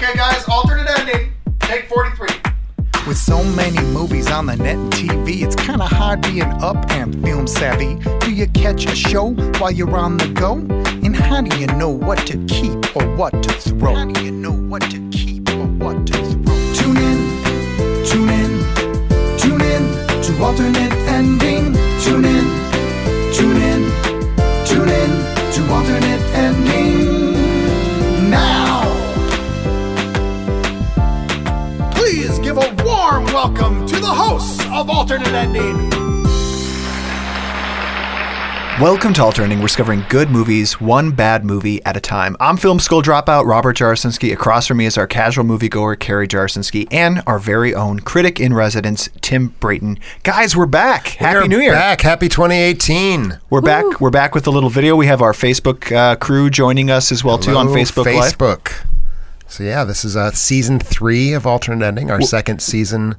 Okay, guys, alternate ending. Take 43. With so many movies on the net and TV, it's kinda hard being up and film savvy. Do you catch a show while you're on the go? And how do you know what to keep or what to throw? How do you know what to keep or what to throw? Tune in, tune in, tune in to alternate ending. Tune in, tune in, tune in to alternate ending. Now! Please give a warm welcome to the hosts of Alternate Ending. Welcome to Alternating. We're discovering good movies, one bad movie at a time. I'm film school dropout Robert Jarsinski. Across from me is our casual moviegoer Carrie Jarsinski and our very own critic in residence Tim Brayton. Guys, we're back. Happy New Year. Back. Happy 2018. We're back. We're back with a little video. We have our Facebook crew joining us as well too on Facebook Live. So yeah, this is season 3 of Alternate Ending, our second season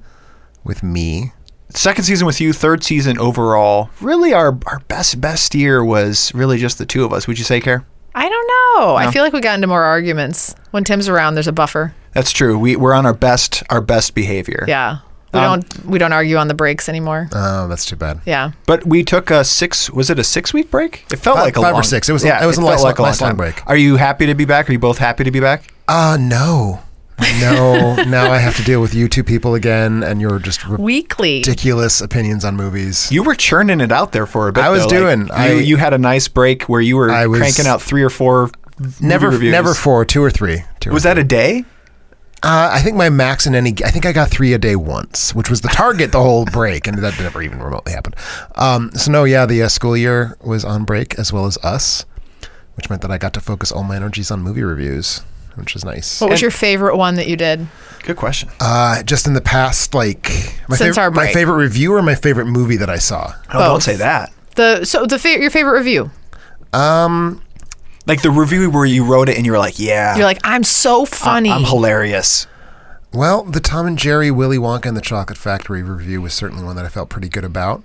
with me. Second season with you, third season overall. Really, our best year was really just the two of us. Would you say, Care? I don't know. No? I feel like we got into more arguments. When Tim's around, there's a buffer. That's true. We're on our best behavior. Yeah. We don't argue on the breaks anymore. Oh, that's too bad. Yeah. But we took a 6-week break? It felt like a 5 or 6. It was a nice long break. Are you happy to be back? Are you both happy to be back? No. Now I have to deal with you two people again, and your just ridiculous opinions on movies. You were churning it out there for a bit. I was doing. You had a nice break where you were cranking out 3 or 4 reviews. Never 4, 2 or 3. Was that a day? I think my max in I think I got 3 a day once, which was the target the whole break, and that never even remotely happened. The school year was on break as well as us, which meant that I got to focus all my energies on movie reviews, which is nice. What was your favorite one that you did? Good question. Just in the past, my favorite review or my favorite movie that I saw? Oh, don't say that. Your favorite review? Like the review where you wrote it and you were like, yeah. You're like, I'm so funny. I'm hilarious. Well, the Tom and Jerry, Willy Wonka and the Chocolate Factory review was certainly one that I felt pretty good about.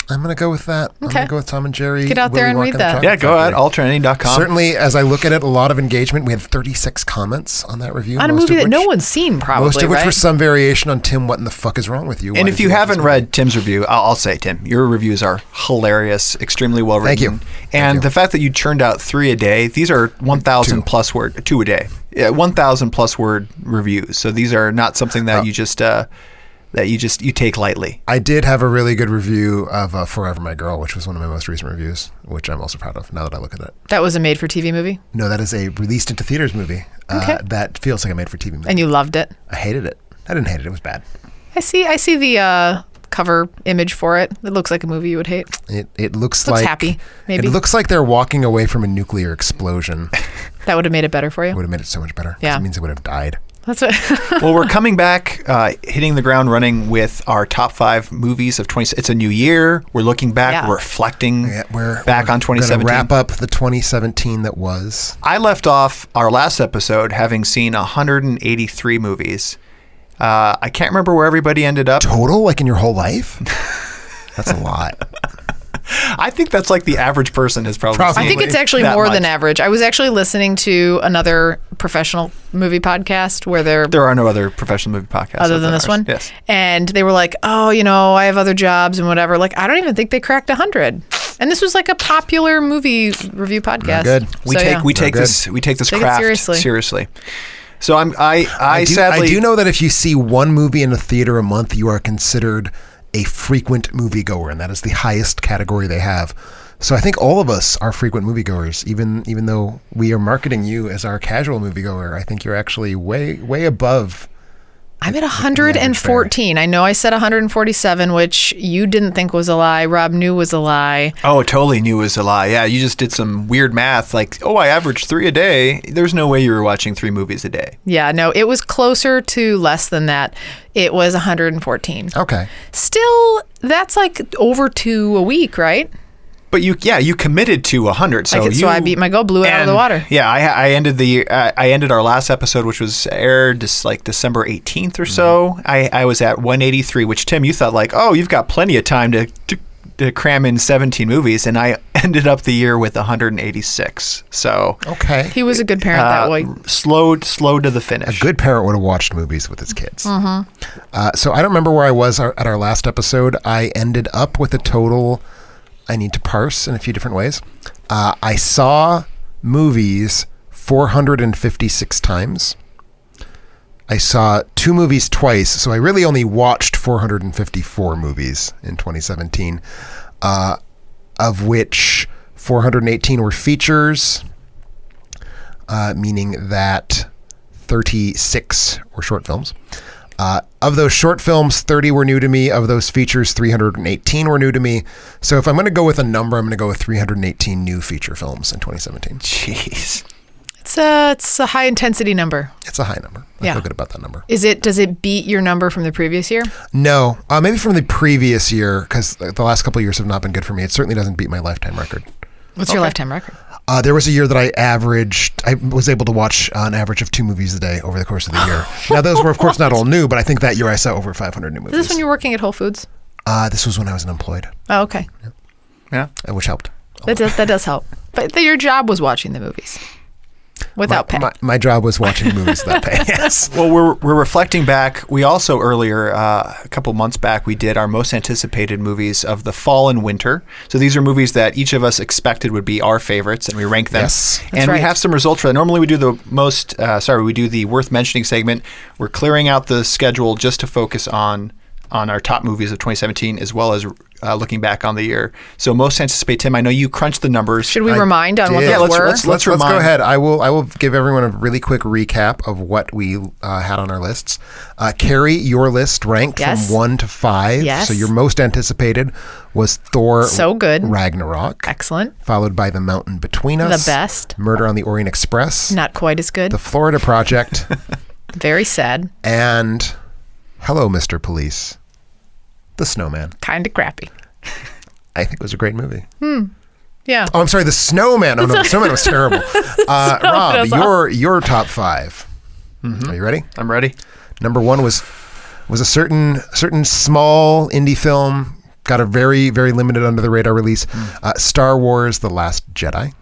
I'm going to go with that. Okay. I'm going to go with Tom and Jerry. Get out there and read that. Yeah, go ahead. Alternating.com. Certainly, as I look at it, a lot of engagement. We had 36 comments on that review. On a movie that no one's seen, probably, most of which were some variation on Tim, what in the fuck is wrong with you? And if you haven't read Tim's review, I'll say, Tim, your reviews are hilarious, extremely well written. Thank you. And the fact that you churned out 3 a day, these are 1,000 plus word, 2 a day. Yeah, 1,000 plus word reviews. So these are not something that you take lightly. I did have a really good review of Forever My Girl, which was one of my most recent reviews, which I'm also proud of now that I look at it. That was a made-for-TV movie? No, that is a released into theaters movie. Okay. That feels like a made-for-TV movie. And you loved it? I hated it. I didn't hate it. It was bad. I see the cover image for it. It looks like a movie you would hate. It looks like happy, maybe. It looks like they're walking away from a nuclear explosion. That would have made it better for you? It would have made it so much better. Yeah. It means it would have died. That's it. Well, we're coming back, hitting the ground running with our top 5 movies of 20. It's a new year. We're looking back. We're reflecting back on 2017. We're going to wrap up the 2017 that was. I left off our last episode having seen 183 movies. I can't remember where everybody ended up. Total? Like in your whole life? That's a lot. I think that's like the average person has probably seen. I think it's actually more than average. I was actually listening to another professional movie podcast where there are no other professional movie podcasts other than this one. Yes. And they were like, I have other jobs and whatever. Like, I don't even think they cracked 100. And this was like a popular movie review podcast. Good. We take this craft seriously. So I sadly do know that if you see one movie in a theater a month, you are considered a frequent moviegoer, and that is the highest category they have. So I think all of us are frequent moviegoers, even though we are marketing you as our casual moviegoer. I think you're actually way above. I'm at 114. I know I said 147, which you didn't think was a lie. Rob knew was a lie. Oh, totally knew was a lie. Yeah, you just did some weird math. Like, I averaged 3 a day. There's no way you were watching 3 movies a day. Yeah, no, it was closer to less than that. It was 114. Okay. Still, that's like over 2 a week, right? But you committed to 100. So I beat my goal, blew it out of the water. Yeah, I ended our last episode, which was aired just like December 18th or so. I was at 183, which Tim, you thought like, you've got plenty of time to to cram in 17 movies, and I ended up the year with 186. So Okay. He was a good parent that way. slow to the finish. A good parent would have watched movies with his kids. So I don't remember where I was at our last episode. I ended up with a total, I need to parse in a few different ways. I saw movies 456 times. I saw 2 movies twice, so I really only watched 454 movies in 2017, of which 418 were features, meaning that 36 were short films. Of those short films, 30 were new to me. Of those features, 318 were new to me. So if I'm going to go with a number, I'm going to go with 318 new feature films in 2017. Jeez. It's a high intensity number. It's a high number. I Yeah. feel good about that number. Does it beat your number from the previous year? No, maybe from the previous year, because the last couple of years have not been good for me. It certainly doesn't beat my lifetime record. What's your lifetime record? There was a year that I was able to watch an average of 2 movies a day over the course of the year. Now, those were, of course, not all new, but I think that year I saw over 500 new movies. Is this when you were working at Whole Foods? This was when I was unemployed, Oh, okay. Yeah. which helped. That does help. But your job was watching the movies without pay. My job was watching movies without pay, yes. Well, we're reflecting back. We also earlier, a couple months back, we did our most anticipated movies of the fall and winter. So these are movies that each of us expected would be our favorites, and we rank them. Yes. And right. we have some results for that. Normally we do we do the worth mentioning segment. We're clearing out the schedule just to focus on our top movies of 2017, as well as looking back on the year. So most anticipate, Tim, I know you crunched the numbers. Should we remind on what did. those Yeah, were? let's Let's remind. go ahead. I will give everyone a really quick recap of what we had on our lists. Carrie, your list ranked Yes. from 1 to 5. Yes. So your most anticipated was Thor So good. Ragnarok. Excellent. Followed by The Mountain Between Us. The best. Murder on the Orient Express. Not quite as good. The Florida Project. Very sad. And Hello, Mr. Police. The Snowman. Kind of crappy. I think it was a great movie. Yeah. Oh, I'm sorry, The Snowman. Oh, no, The Snowman was terrible. Rob, your top 5. Are you ready? I'm ready. Number 1 was a certain small indie film, got a very, very limited under the radar release. Star Wars: The Last Jedi.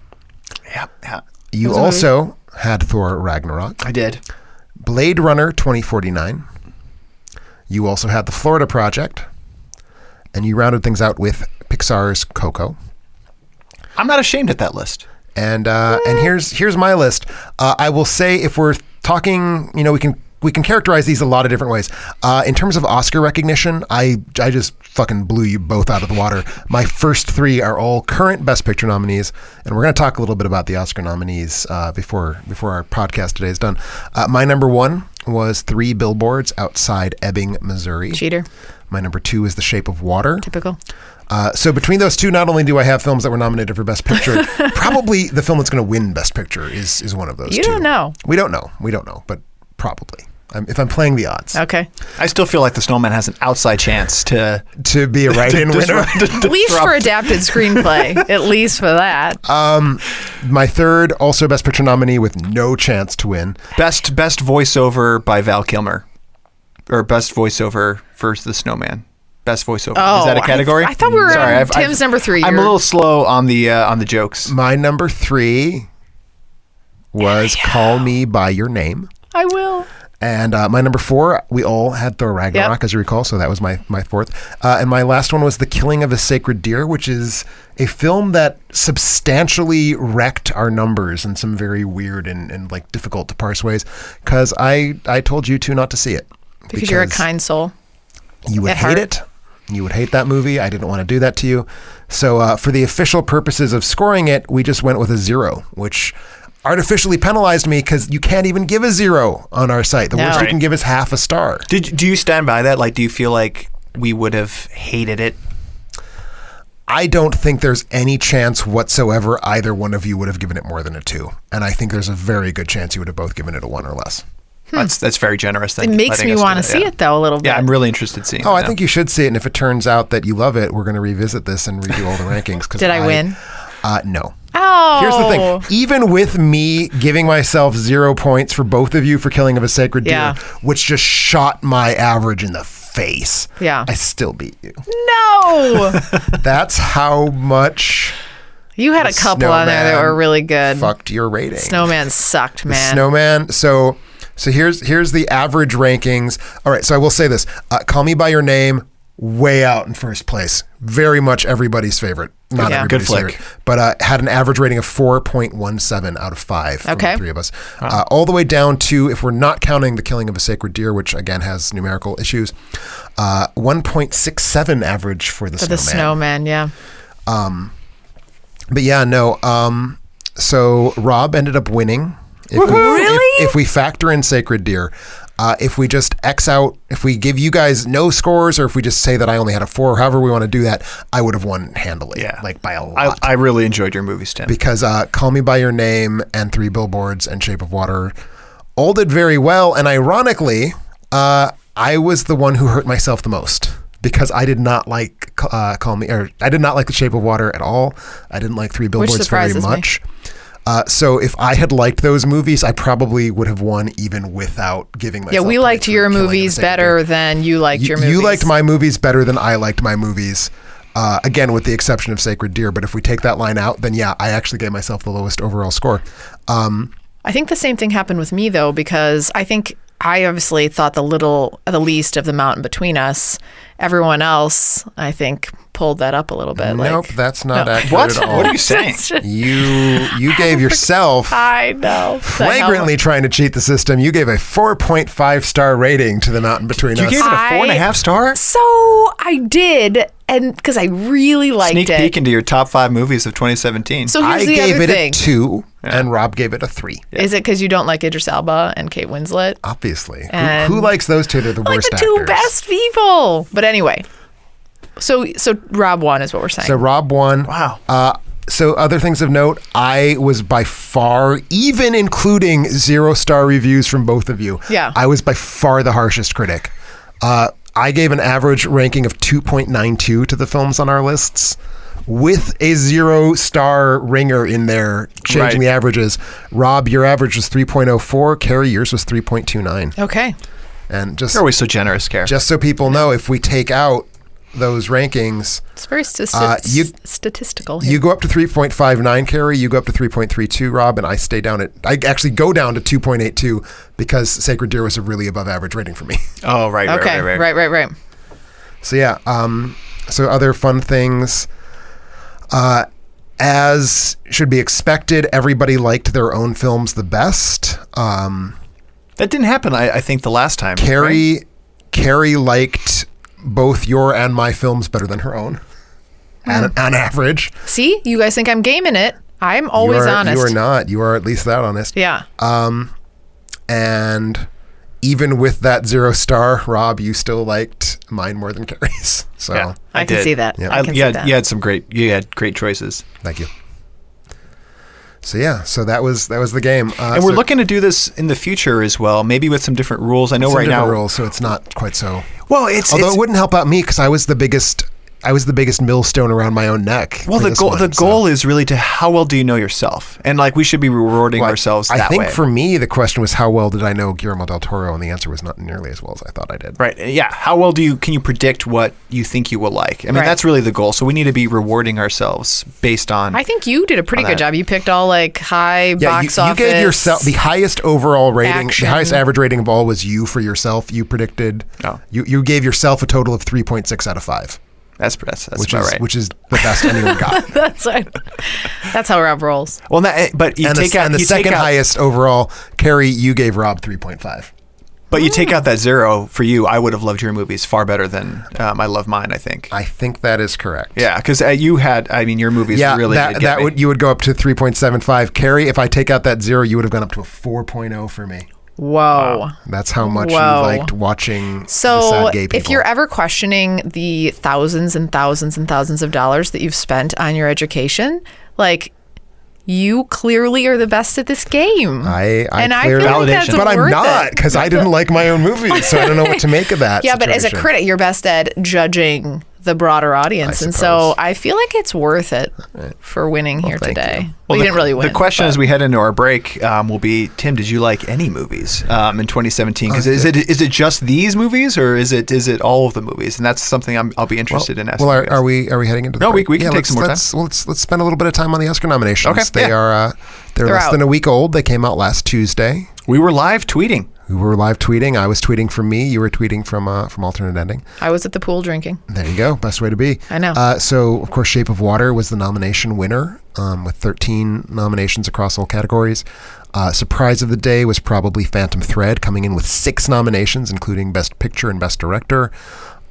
Yeah. You also had Thor Ragnarok. I did. Blade Runner 2049. You also had The Florida Project. And you rounded things out with Pixar's Coco. I'm not ashamed at that list. And here's my list. I will say, if we're talking, we can characterize these a lot of different ways. In terms of Oscar recognition, I just fucking blew you both out of the water. My first 3 are all current Best Picture nominees, and we're going to talk a little bit about the Oscar nominees before our podcast today is done. My number 1 was 3 Billboards Outside Ebbing, Missouri. Cheater. My number 2 is The Shape of Water. Typical. So between those two, not only do I have films that were nominated for Best Picture, probably the film that's going to win Best Picture is one of those. You two. don't know. We don't know, but probably. If I'm playing the odds. Okay. I still feel like The Snowman has an outside chance to be a write-in winner. At least for adapted screenplay. At least for that. My third, also Best Picture nominee with no chance to win. Best voiceover by Val Kilmer, or best voiceover for The Snowman. Best voiceover. Oh, Is that a category? I thought we were on Tim's number 3. I'm a little slow on the jokes. My number 3 was Call Me By Your Name. I will. And my number 4, we all had Thor Ragnarok, as you recall, so that was my fourth. And my last one was The Killing of a Sacred Deer, which is a film that substantially wrecked our numbers in some very weird and like difficult to parse ways, because I told you two not to see it. Because you're a kind soul. You would hate it. You would hate that movie. I didn't want to do that to you. So for the official purposes of scoring it, we just went with a 0, which artificially penalized me because you can't even give a 0 on our site. The worst you can give is half a star. Do you stand by that? Like, do you feel like we would have hated it? I don't think there's any chance whatsoever either one of you would have given it more than a 2. And I think there's a very good chance you would have both given it a 1 or less. That's very generous. It makes me want to see it, though, a little bit. Yeah, I'm really interested in seeing it. I think you should see it. And if it turns out that you love it, we're going to revisit this and redo all the rankings. Did I win? No. Oh. Here's the thing. Even with me giving myself 0 points for both of you for Killing of a Sacred Deer, which just shot my average in the face. face, Yeah. I still beat you. No! That's how much You had a couple on there that Snowman were really good. fucked your rating. Snowman sucked, The man. Snowman. So here's the average rankings. All right, so I will say this: Call Me by Your Name, way out in first place. Very much everybody's favorite. Not Yeah. everybody's Good flick. favorite, but had an average rating of 4.17 out of 5 from Okay. the three of us. All the way down to, if we're not counting The Killing of a Sacred Deer, which again has numerical issues, 1.67 average for the For Snowman. the Snowman, yeah. But yeah, no. So Rob ended up winning. If we factor in Sacred Deer, if we just X out, if we give you guys no scores, or if we just say that I only had a 4, however we want to do that, I would have won handily. Yeah. Like by a lot. I really enjoyed your movies, Tim. Because Call Me by Your Name and Three Billboards and Shape of Water all did very well. And ironically, I was the one who hurt myself the most. Because I did not like I did not like The Shape of Water at all. I didn't like Three Billboards very surprises me. much. So if I had liked those movies, I probably would have won even without giving myself. Yeah, we credit liked for your Killing of a movies Sacred better Deer. than you liked your movies. You liked my movies better than I liked my movies. Again, with the exception of Sacred Deer. But if we take that line out, then yeah, I actually gave myself the lowest overall score. I think the same thing happened with me, though, because I think I obviously thought the least of The Mountain Between Us. Everyone else, I think, pulled that up a little bit. Nope, that's not accurate What? at all. What are you saying? You gave yourself I know. flagrantly trying to cheat the system. You gave a 4.5 star rating to The Mountain Between You Us. gave it a 4.5 star? So I did, and because I really liked Sneak it. peek into your top 5 movies of 2017. So here's I the gave other it thing. a 2, and Rob gave it a 3. Is it because you don't like Idris Elba and Kate Winslet? Obviously. And- Who likes those two? They're the Like worst the two actors. best people. But anyway, so Rob won is what we're saying. So Rob won. Wow. So other things of note, I was by far, even including 0-star reviews from both of you, Yeah. I was by far the harshest critic. I gave an average ranking of 2.92 to the films on our lists, with a 0-star ringer in there, changing Right. the averages. Rob, your average was 3.04. Carrie, yours was 3.29. Okay. And just You're always so generous, Carrie. so people know, if we take out those rankings, It's very statistical. you go up to 3.59, Carrie. You go up to 3.32, Rob, and I stay down at. I actually go down to 2.82 because Sacred Deer was a really above average rating for me. Oh, right. Okay. Right. So yeah. So other fun things. As should be expected, everybody liked their own films the best. That didn't happen, I think, the last time. right? Carrie liked both your and my films better than her own, on average. See, you guys think I'm gaming it. I'm always honest. You are not. You are at least that honest. Yeah. And even with that 0-star, Rob, you still liked mine more than Carrie's. So Yeah, I can did. see that. Yeah. I can see that. You had great choices. thank you. So yeah, so that was the game. And we're looking to do this in the future as well, maybe with some different rules. I know right now. rules, so it's not quite so. Well, it's Although it wouldn't help out me because I was the biggest millstone around my own neck. well, for the goal is really to how well do you know yourself, and like we should be rewarding ourselves that I think way. for me, the question was how well did I know Guillermo del Toro, and the answer was not nearly as well as I thought I did. Right. Yeah. How well can you predict what you think you will like? I mean, Right. that's really the goal. So we need to be rewarding ourselves based on. I think you did a pretty on good that. job. You picked all like high box you office. gave yourself the highest overall rating, Action. the highest average rating of all was you for yourself. You predicted. Oh. You gave yourself a total of 3.6 out of 5, That's which about is right. which is the best anyone got. That's right. That's how Rob rolls. Well, but you and take out the you second take out, highest overall, Carrie, you gave Rob 3.5. But you take out that 0 for you. I would have loved your movies far better than I love mine. I think. I think that is correct. Yeah, because you had. I mean, your movies Yeah, really did get that me. would you would go up to 3.75. Carrie, if I take out that 0, you would have gone up to a 4.0 for me. Whoa. That's how much Whoa. you liked watching the So sad gay people. if you're ever questioning the thousands and thousands and thousands of dollars that you've spent on your education, like you clearly are the best at this game. I and I clearly, feel like that's but I'm worth not it. because I didn't like my own movies, so I don't know what to make of that. Yeah, but as a situation. critic, you're best at judging the broader audience. And so suppose. I feel like it's worth it for winning here thank today. you. Well, we didn't really win. The question but- as we head into our break will be, Tim, did you like any movies in 2017? Because is it just these movies, or is it all of the movies? And that's something I'll be interested in asking. Well, you guys. are we heading into the No, break? we can take some more time. Let's spend a little bit of time on the Oscar nominations. Okay, They are they're less out. than a week old. They came out last Tuesday. We were live tweeting. We were live tweeting. I was tweeting from me. You were tweeting from Alternate Ending. I was at the pool drinking. There you go. Best way to be. I know. So, of course, Shape of Water was the nomination winner with 13 nominations across all categories. Surprise of the day was probably Phantom Thread, coming in with 6 nominations, including Best Picture and Best Director.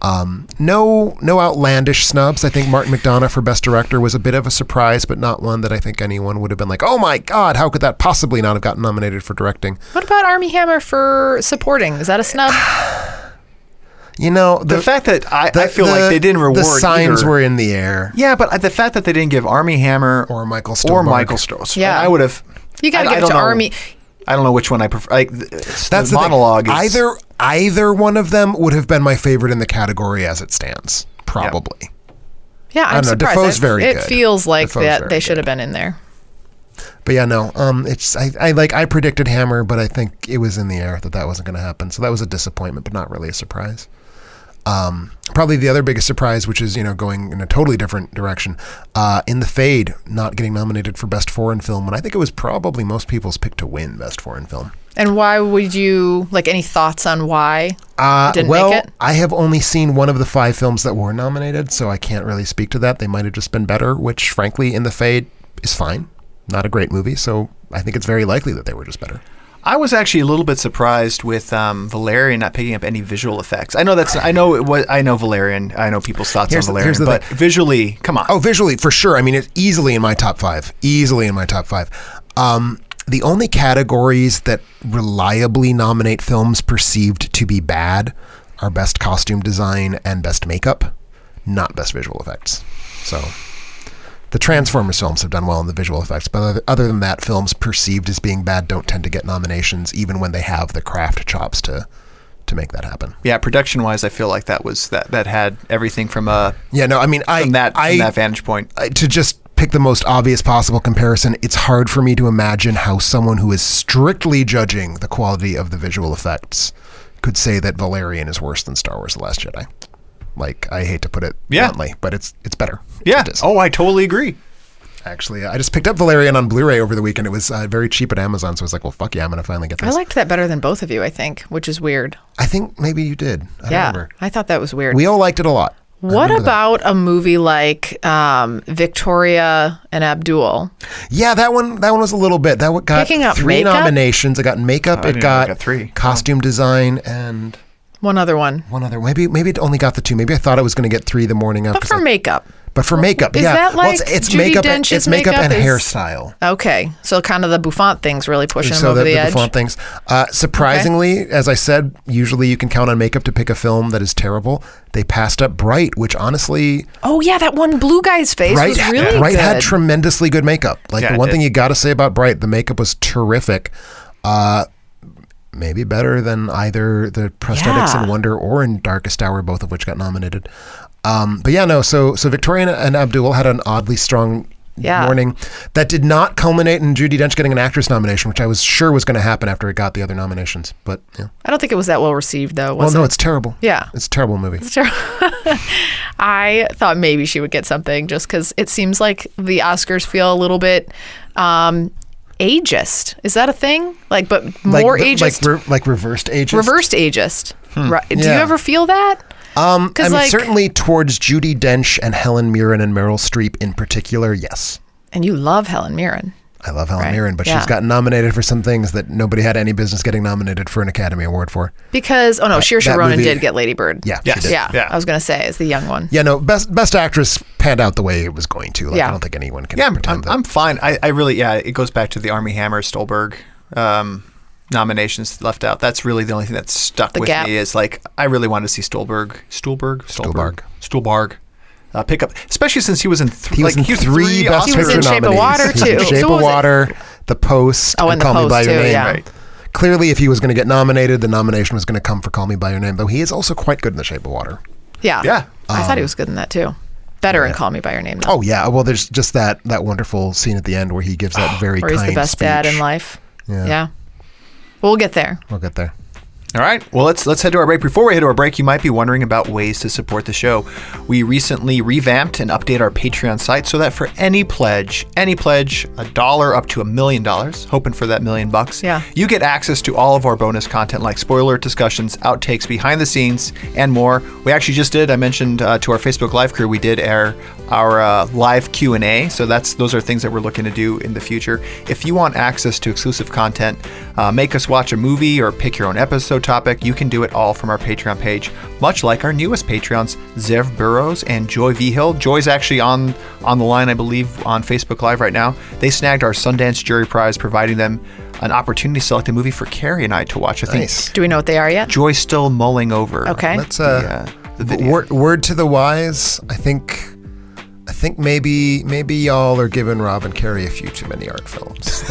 No outlandish snubs. I think Martin McDonagh for Best Director was a bit of a surprise, but not one that I think anyone would have been like, oh my God, how could that possibly not have gotten nominated for directing? What about Armie Hammer for supporting? Is that a snub? You know, The fact that I feel like they didn't reward the signs either. were in the air. Yeah, but the fact that they didn't give Armie Hammer Or Michael or Stuhlbarg. Michael Strauss. Yeah. I would have. You got to I give it don't to know. Armie. I don't know which one I prefer. Like, That's the the monologue. thing. Is, Either one of them would have been my favorite in the category as it stands. Probably. Yeah, I'm I don't know, surprised. Defoe's very it good. feels like Defoe's that very they should good. have been in there. But yeah, no. I predicted Hammer, but I think it was in the air that wasn't going to happen. So that was a disappointment, but not really a surprise. Probably the other biggest surprise, which is going in a totally different direction, In the Fade not getting nominated for Best Foreign Film, when I think it was probably most people's pick to win Best Foreign Film. And why would you, any thoughts on why it didn't well, make it? I have only seen one of the 5 films that were nominated, so I can't really speak to that. They might have just been better, which frankly, In the Fade is fine. Not a great movie, so I think it's very likely that they were just better. I was actually a little bit surprised with Valerian not picking up any visual effects. I know Valerian. I know people's thoughts on Valerian, here's the but thing. visually, come on. Oh, visually, for sure. I mean, it's easily in my top 5. The only categories that reliably nominate films perceived to be bad are Best Costume Design and Best Makeup, not Best Visual Effects. So the Transformers films have done well in the visual effects, but other than that, films perceived as being bad don't tend to get nominations, even when they have the craft chops to make that happen. Yeah, production-wise, I feel like that had everything from from that vantage point. To just pick the most obvious possible comparison, it's hard for me to imagine how someone who is strictly judging the quality of the visual effects could say that Valerian is worse than Star Wars: The Last Jedi. I hate to put it bluntly, but it's better. Yeah. It is. Oh, I totally agree. Actually, I just picked up Valerian on Blu-ray over the weekend. It was very cheap at Amazon, so I was like, well, fuck yeah, I'm going to finally get this. I liked that better than both of you, I think, which is weird. I think maybe you did. I don't remember. I thought that was weird. We all liked it a lot. What about a movie like Victoria and Abdul? Yeah, that one was a little bit. That one got Picking up 3 makeup? nominations. It got makeup. I It didn't know it got got 3. costume design and One other one. one other. Maybe it only got the 2. Maybe I thought I was going to get 3 the morning of. But for makeup. But for makeup, Is yeah. that Well, like it's Judi makeup. Dench's It's makeup and makeup is- hairstyle. Okay. So kind of the Buffon thing's really pushing them So over the edge. Buffon things. Surprisingly, as I said, usually you can count on makeup to pick a film that is terrible. They passed up Bright, which honestly, Oh, yeah. That one blue guy's face was really Bright good. had tremendously good makeup. Yeah, The it one did. thing you got to say about Bright, the makeup was terrific. Maybe better than either the prosthetics Yeah. in Wonder or in Darkest Hour, both of which got nominated. But yeah, no. So Victoria and Abdul had an oddly strong morning that did not culminate in Judi Dench getting an actress nomination, which I was sure was going to happen after it got the other nominations. But yeah. I don't think it was that well received, though. Well, Was no, it? it's terrible. Yeah. It's a terrible movie. I thought maybe she would get something just because it seems like the Oscars feel a little bit ageist. Is that a thing? But more ageist. Like reversed ageist. Reversed ageist. Right. Do you Yeah. ever feel that? Certainly towards Judi Dench and Helen Mirren and Meryl Streep in particular, yes. And you love Helen Mirren. I love Helen Right. Mirren, but Yeah. she's gotten nominated for some things that nobody had any business getting nominated for an Academy Award for. Because, Saoirse that Ronan movie- did get Lady Bird. Yeah, Yes. she did. Yeah. Yeah. I was going to say, as the young one. Yeah, no, best actress panned out the way it was going to. I don't think anyone can pretend that. I'm fine. I really, it goes back to the Armie Hammer, Stolberg nominations left out. That's really the only thing that stuck The with gap. me is I really wanted to see Stolberg pick up, especially since he was in He was in 3 Best He was Picture in Shape of nominees. Water, He was in too. Shape So of what was it? Water, The Post, Oh, and and The Call Me Post, By Your too, Name. yeah. Right. Clearly, if he was going to get nominated, the nomination was going to come for Call Me By Your Name, though he is also quite good in The Shape of Water. Yeah. Yeah. I thought he was good in that too. Better in Call Me By Your Name, though. Oh, yeah. Well, there's just that wonderful scene at the end where he gives that very Where kind he's the best speech. dad in life. Yeah. Yeah. We'll get there. We'll get there. All right. Well, let's head to our break. Before we head to our break, you might be wondering about ways to support the show. We recently revamped and updated our Patreon site so that for any pledge, $1 up to $1 million, hoping for that $1 million bucks. Yeah. You get access to all of our bonus content like spoiler discussions, outtakes, behind the scenes, and more. We actually just did. I mentioned to our Facebook Live crew, we did our live Q&A. So those are things that we're looking to do in the future. If you want access to exclusive content, make us watch a movie or pick your own episode topic, you can do it all from our Patreon page, much like our newest Patreons, Zev Burrows and Joy Vigil. Joy's actually on the line, I believe, on Facebook Live right now. They snagged our Sundance Jury Prize, providing them an opportunity to select a movie for Carrie and I to watch. I think Nice. Do we know what they are yet? Joy's still mulling over. Okay. Let's the video. word to the wise. I think maybe y'all are giving Rob and Carrie a few too many art films.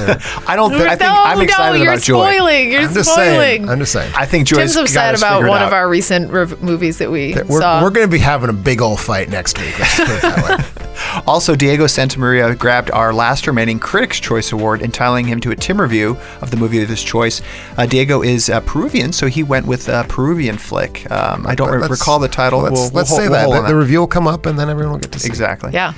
I don't think. I think I'm excited you're about Joy. spoiling. You're I'm just spoiling. saying. I think Joy's Tim's upset got us about figured one out. of our recent movies that we We're saw. going to be having a big old fight next week. Let's just put it that way. Also, Diego Santamaria grabbed our last remaining Critics' Choice Award, entitling him to a Tim review of the movie of his choice. Diego is Peruvian, so he went with a Peruvian flick. I don't recall the title. Let's say that. The review will come up, and then everyone will get to see. Exactly. Yeah.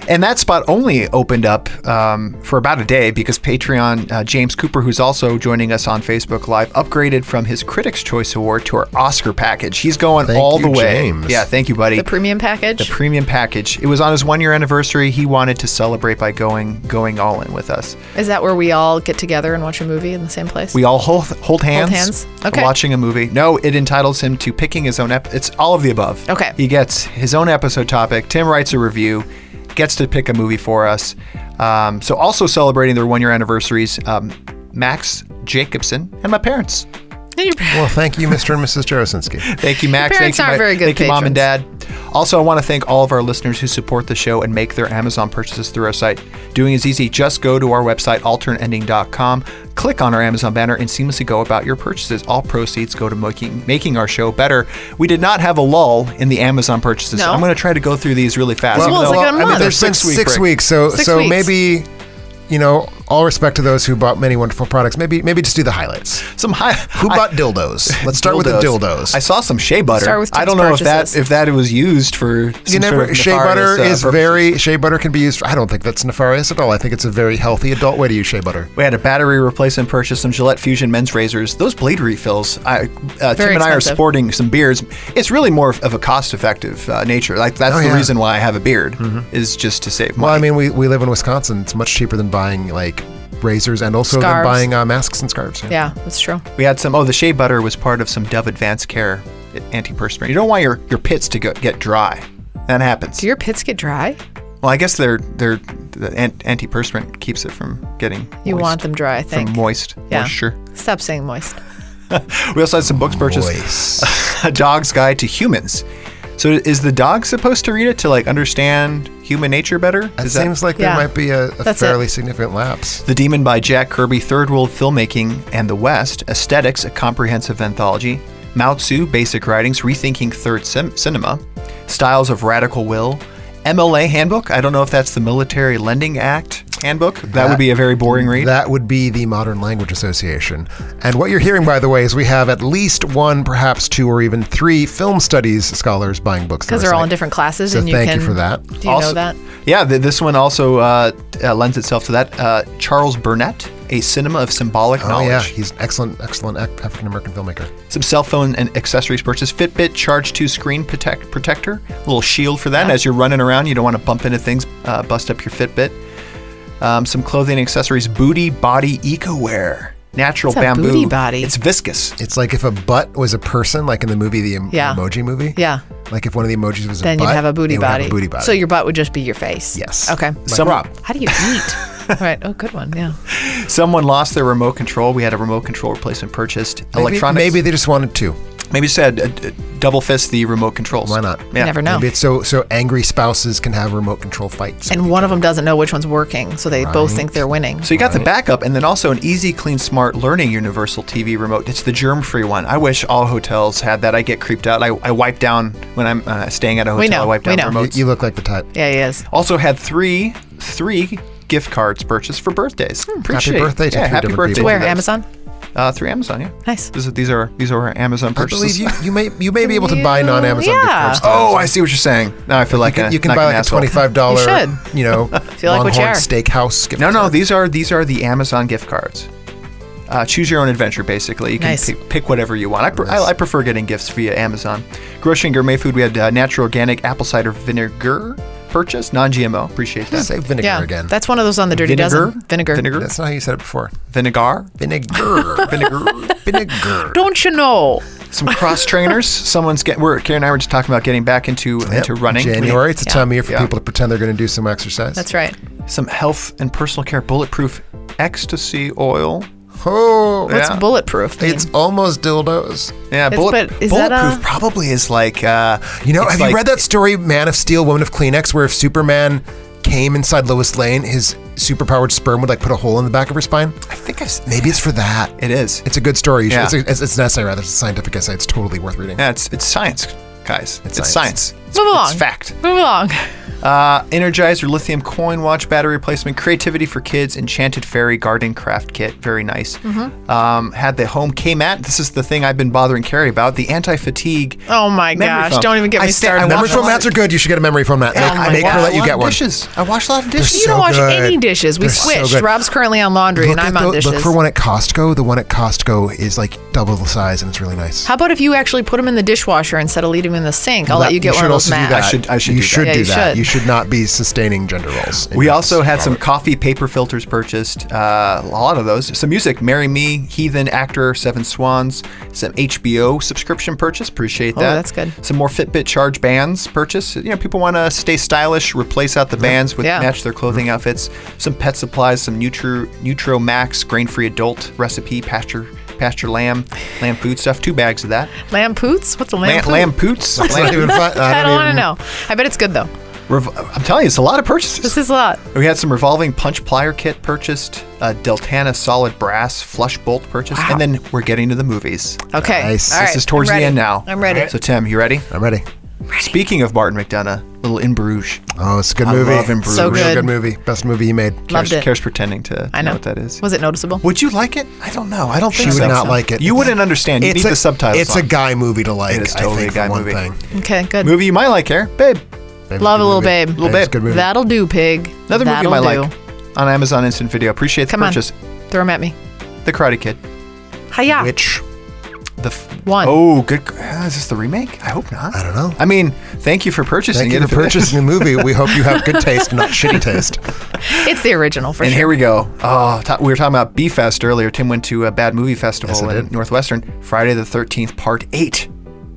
And that spot only opened up for about a day because Patreon James Cooper, who's also joining us on Facebook Live, upgraded from his Critics' Choice Award to our Oscar package. He's going all the way. James. Yeah, thank you, buddy. The premium package? The premium package. It was on his 1-year anniversary. He wanted to celebrate by going all in with us. Is that where we all get together and watch a movie in the same place? We all hold hands, Okay. watching a movie. No, it entitles him to picking his own it's all of the above. Okay. He gets his own episode topic. Tim writes a review, gets to pick a movie for us. So also celebrating their 1-year anniversaries, Max Jacobson and my parents. Well, thank you, Mr. and Mrs. Jarosinski. Thank you, Max. Your parents thank you, aren't very good thank you, Mom and Dad. patrons. Also, I want to thank all of our listeners who support the show and make their Amazon purchases through our site. Doing is easy. Just go to our website, alternatending.com, click on our Amazon banner, and seamlessly go about your purchases. All proceeds go to making our show better. We did not have a lull in the Amazon purchases. No. I'm going to try to go through these really fast. Well, it's like a month. There's been 6 weeks, so 6 so weeks. maybe, all respect to those who bought many wonderful products. Maybe just do the highlights. Who bought dildos? Let's start with the dildos. I saw some shea butter. Start with I don't Tim's know purchases. if that was used for some sort of shea butter nefarious, purposes. shea butter can be used for, I don't think that's nefarious at all. I think it's a very healthy adult way to use shea butter. We had a battery replacement purchase, some Gillette Fusion men's razors. Those blade refills, Tim and I are expensive. sporting some beards. It's really more of a cost-effective nature. Like that's the reason why I have a beard is just to save money. Well, I mean, we live in Wisconsin. It's much cheaper than buying like razors and also than Scarves. buying masks and scarves. Yeah, that's true. We had some. The shea butter was part of some Dove Advanced Care antiperspirant. You don't want your pits to get dry. That happens. Do your pits get dry? Well, I guess the antiperspirant keeps it from getting. You moist. want them dry, I think. From moisture. Stop saying moist. We also had some books purchased. Voice. A Dog's Guide to Humans. So is the dog supposed to read it to understand human nature better? It seems like there Yeah. might be a That's fairly it. significant lapse. The Demon by Jack Kirby, Third World Filmmaking and the West, Aesthetics, a comprehensive anthology, Mao Tzu, Basic Writings, Rethinking Third Cinema, Styles of Radical Will, MLA Handbook. I don't know if that's the Military Lending Act handbook. That would be a very boring read. That would be the Modern Language Association. And what you're hearing, by the way, is we have at least 1, perhaps 2, or even 3 film studies scholars buying books. Because they're all in different classes. So and thank you for that. Do you know that? Yeah, this one also lends itself to that. Charles Burnett, A Cinema of Symbolic Knowledge. Oh yeah, he's an excellent African-American filmmaker. Some cell phone and accessories purchase. Fitbit Charge 2 Screen Protector. A little shield for that. As you're running around, you don't want to bump into things, bust up your Fitbit. Some clothing and accessories. Booty Body Eco Wear. Natural What's a bamboo. booty body? It's viscous. It's like if a butt was a person, like in the movie, the Emoji Movie. Yeah. Like if one of the emojis was Then a butt, you'd have a booty it would have body. a booty body. So your butt would just be your face. Yes. Okay. Like Rob. How do you eat? All right. Oh, good one. Yeah. Someone lost their remote control. We had a remote control replacement purchased. Maybe they just wanted to. Maybe said double fist the remote controls. Why not? You never know. Maybe it's so angry spouses can have remote control fights. And one of them doesn't know which one's working, so they both think they're winning. So you got the backup, and then also an easy, clean, smart learning universal TV remote. It's the germ-free one. I wish all hotels had that. I get creeped out. I wipe down when I'm staying at a hotel. I wipe down remotes. You look like the type. Yeah, he is. Also had three gift cards purchased for birthdays. Appreciate Happy birthday to three happy different birthday. people. Where? to those. Amazon? Through Amazon, yeah. Nice. These are Amazon I purchases. believe you may be able to buy non-Amazon gift cards. Oh, I see what you're saying. Now I feel like You can buy like a asshole. $25, You Feel like what you Longhorn are. Steakhouse gift No, card. these are the Amazon gift cards. Choose your own adventure, basically. You can Nice. pick whatever you want. I prefer getting gifts via Amazon. Grocery and gourmet food, we had natural organic apple cider vinegar purchase, non-GMO. Appreciate that. Say vinegar Yeah, again. that's one of those on the Dirty Dozen. Vinegar. That's not how you said it before. Vinegar. Vinegar. Vinegar. Don't you know? Some cross trainers. Carrie and I were just talking about getting back into running. January. It's a time of year for Yeah. people to pretend they're going to do some exercise. That's right. Some health and personal care bulletproof ecstasy oil. Oh, What's Yeah. bulletproof mean? it's almost dildos. Yeah, but is that bulletproof a- probably is like. Have you read that story, Man of Steel, Woman of Kleenex, where if Superman came inside Lois Lane, his superpowered sperm would like put a hole in the back of her spine? I think Maybe it's for that. It is. It's a good story. You should, Yeah. it's an essay rather. It's a scientific essay. It's totally worth reading. Yeah, it's science, guys. It's science. Move along. It's fact. Move along. Energizer lithium coin watch battery replacement, creativity for kids, enchanted fairy garden craft kit, very nice. Had the home K-mat. This is the thing I've been bothering Carrie about, the anti-fatigue. Oh my memory gosh! foam. Don't even get me started. Memory watched foam a lot mats are good. You should get a memory foam mat. my Make her God. let you get one. Dishes. I washed a lot of dishes. You don't so wash good. any dishes. We They're so switched. good. Rob's currently on laundry, and I'm on dishes. Look for one at Costco. The one at Costco is like double the size, and it's really nice. How about if you actually put them in the dishwasher instead of leaving them in the sink? I'll let you get one of those mats. I should You do should that. do Yeah, you that. should. You should not be sustaining gender roles. We also had some coffee paper filters purchased, a lot of those. Some music, Marry Me, Heathen, Actor, Seven Swans, some HBO subscription purchase, appreciate that. that's good. Some more Fitbit charge bands purchase. People want to stay stylish, replace out the bands with match their clothing outfits. Some pet supplies, some Nutro Max, grain-free adult recipe, pasture lamb food stuff, 2 bags of that. Lamb poots? What's a lamb poot? Lamb poots. It's not even fun. I don't want to know. I bet it's good though. I'm telling you, it's a lot of purchases. This is a lot. We had some revolving punch plier kit purchased, Deltana solid brass flush bolt purchased, and then we're getting to the movies. Okay. Nice. All right. This is towards I'm the ready. end now. I'm ready. So Tim, you ready? I'm ready. Speaking of Martin McDonough, little In Bruges. Oh, it's a good I movie. love In Bruges. So Real good. good movie. Best movie he made. Loved it. Care's pretending to I know what that is. Was it noticeable? Would you like it? I don't know. I don't She think would so. not like it. You wouldn't understand. You need the subtitles. It's a guy movie to like. It is totally I think, a guy for one movie. thing. Okay, good. movie you might like, here, babe. Babe's Love good a little movie. babe. Little Babe's babe. good movie. That'll do, pig. Another movie you That'll might do. like on Amazon Instant Video. Appreciate the Come on. purchase. Throw them at me. The Karate Kid. Hiya. Which One. Oh, good. Is this the remake? I hope not. I don't know. I mean, thank you for purchasing Thank it. you for purchasing the movie. We hope you have good taste, not shitty taste. It's the original for And sure. here we go. Oh, we were talking about B-Fest earlier. Tim went to a Bad Movie Festival Yes, I in did. Northwestern. Friday the 13th, Part 8.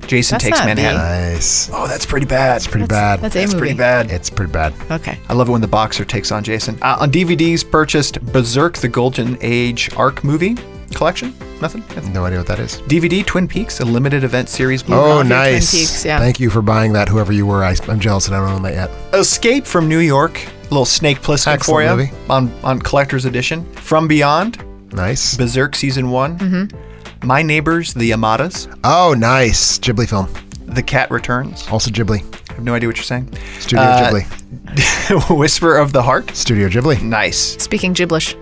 Jason That's Takes not Manhattan. Nice. Oh, that's pretty bad. It's pretty bad. That's a That's movie. pretty bad. It's pretty bad. Okay. I love it when the boxer takes on Jason. On DVDs, purchased Berserk, the Golden Age Arc movie collection. Nothing? No idea what that is. DVD, Twin Peaks, a limited event series. Oh, love your Twin nice. Peaks, yeah. Thank you for buying that, whoever you were. I'm jealous that I don't own that yet. Escape from New York. A little Snake Plissken for Excellent you movie. on Collector's Edition. From Beyond, Nice. Berserk Season 1. Mm-hmm. My Neighbors, The Yamadas. Oh, nice. Ghibli film. The Cat Returns. Also Ghibli. I have no idea what you're saying. Studio Ghibli. Whisper of the Heart. Studio Ghibli. Nice. Speaking giblish.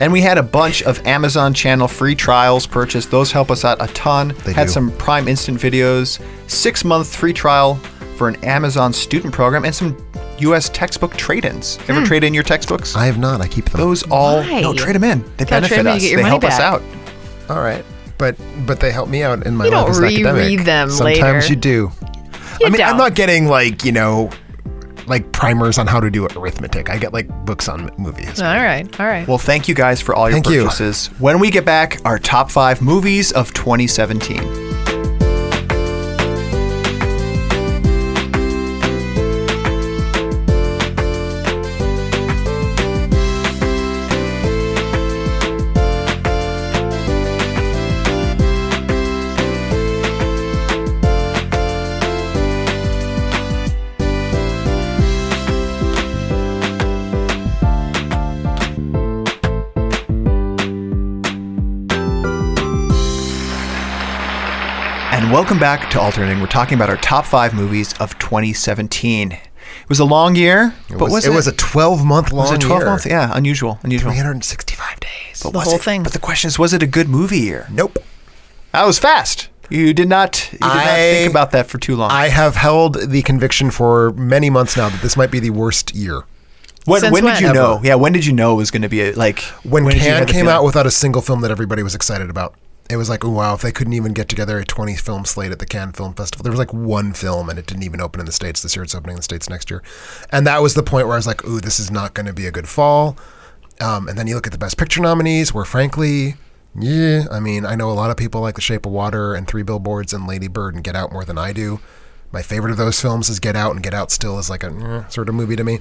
And we had a bunch of Amazon channel free trials purchased. Those help us out a ton. They had do. some Prime Instant Videos, 6-month free trial for an Amazon student program, and some U.S. textbook trade-ins. Ever trade in your textbooks? I have not. I keep them. Those all Why? no, trade them in. They Gotta trade benefit 'em in, you us. get your They money help us back. out. All right. But they help me out in my You life don't as an academic. reread them Sometimes later. you do. You I mean, I'm don't. not getting like primers on how to do arithmetic. I get like books on movies. All right. All right. Well, thank you guys for all your Thank you. purchases. When we get back, our top 5 movies of 2017. and welcome back to Alternating. We're talking about our top 5 movies of 2017. It was a long year, but was it? It was a 12-month long year. It was a 12-month, yeah, unusual. 365 days. But The whole thing. But the question is, was it a good movie year? Nope. That was fast. You did not think about that for too long. I have held the conviction for many months now that this might be the worst year. When did you know? Ever. Yeah, when did you know it was going to be When Cannes came out without a single film that everybody was excited about. It was like, oh, wow, if they couldn't even get together a 20-film slate at the Cannes Film Festival. There was like one film, and it didn't even open in the States this year. It's opening in the States next year. And that was the point where I was like, ooh, this is not going to be a good fall. And then you look at the Best Picture nominees, where frankly, yeah, I mean, I know a lot of people like The Shape of Water and Three Billboards and Lady Bird and Get Out more than I do. My favorite of those films is Get Out, and Get Out still is like a sort of movie to me.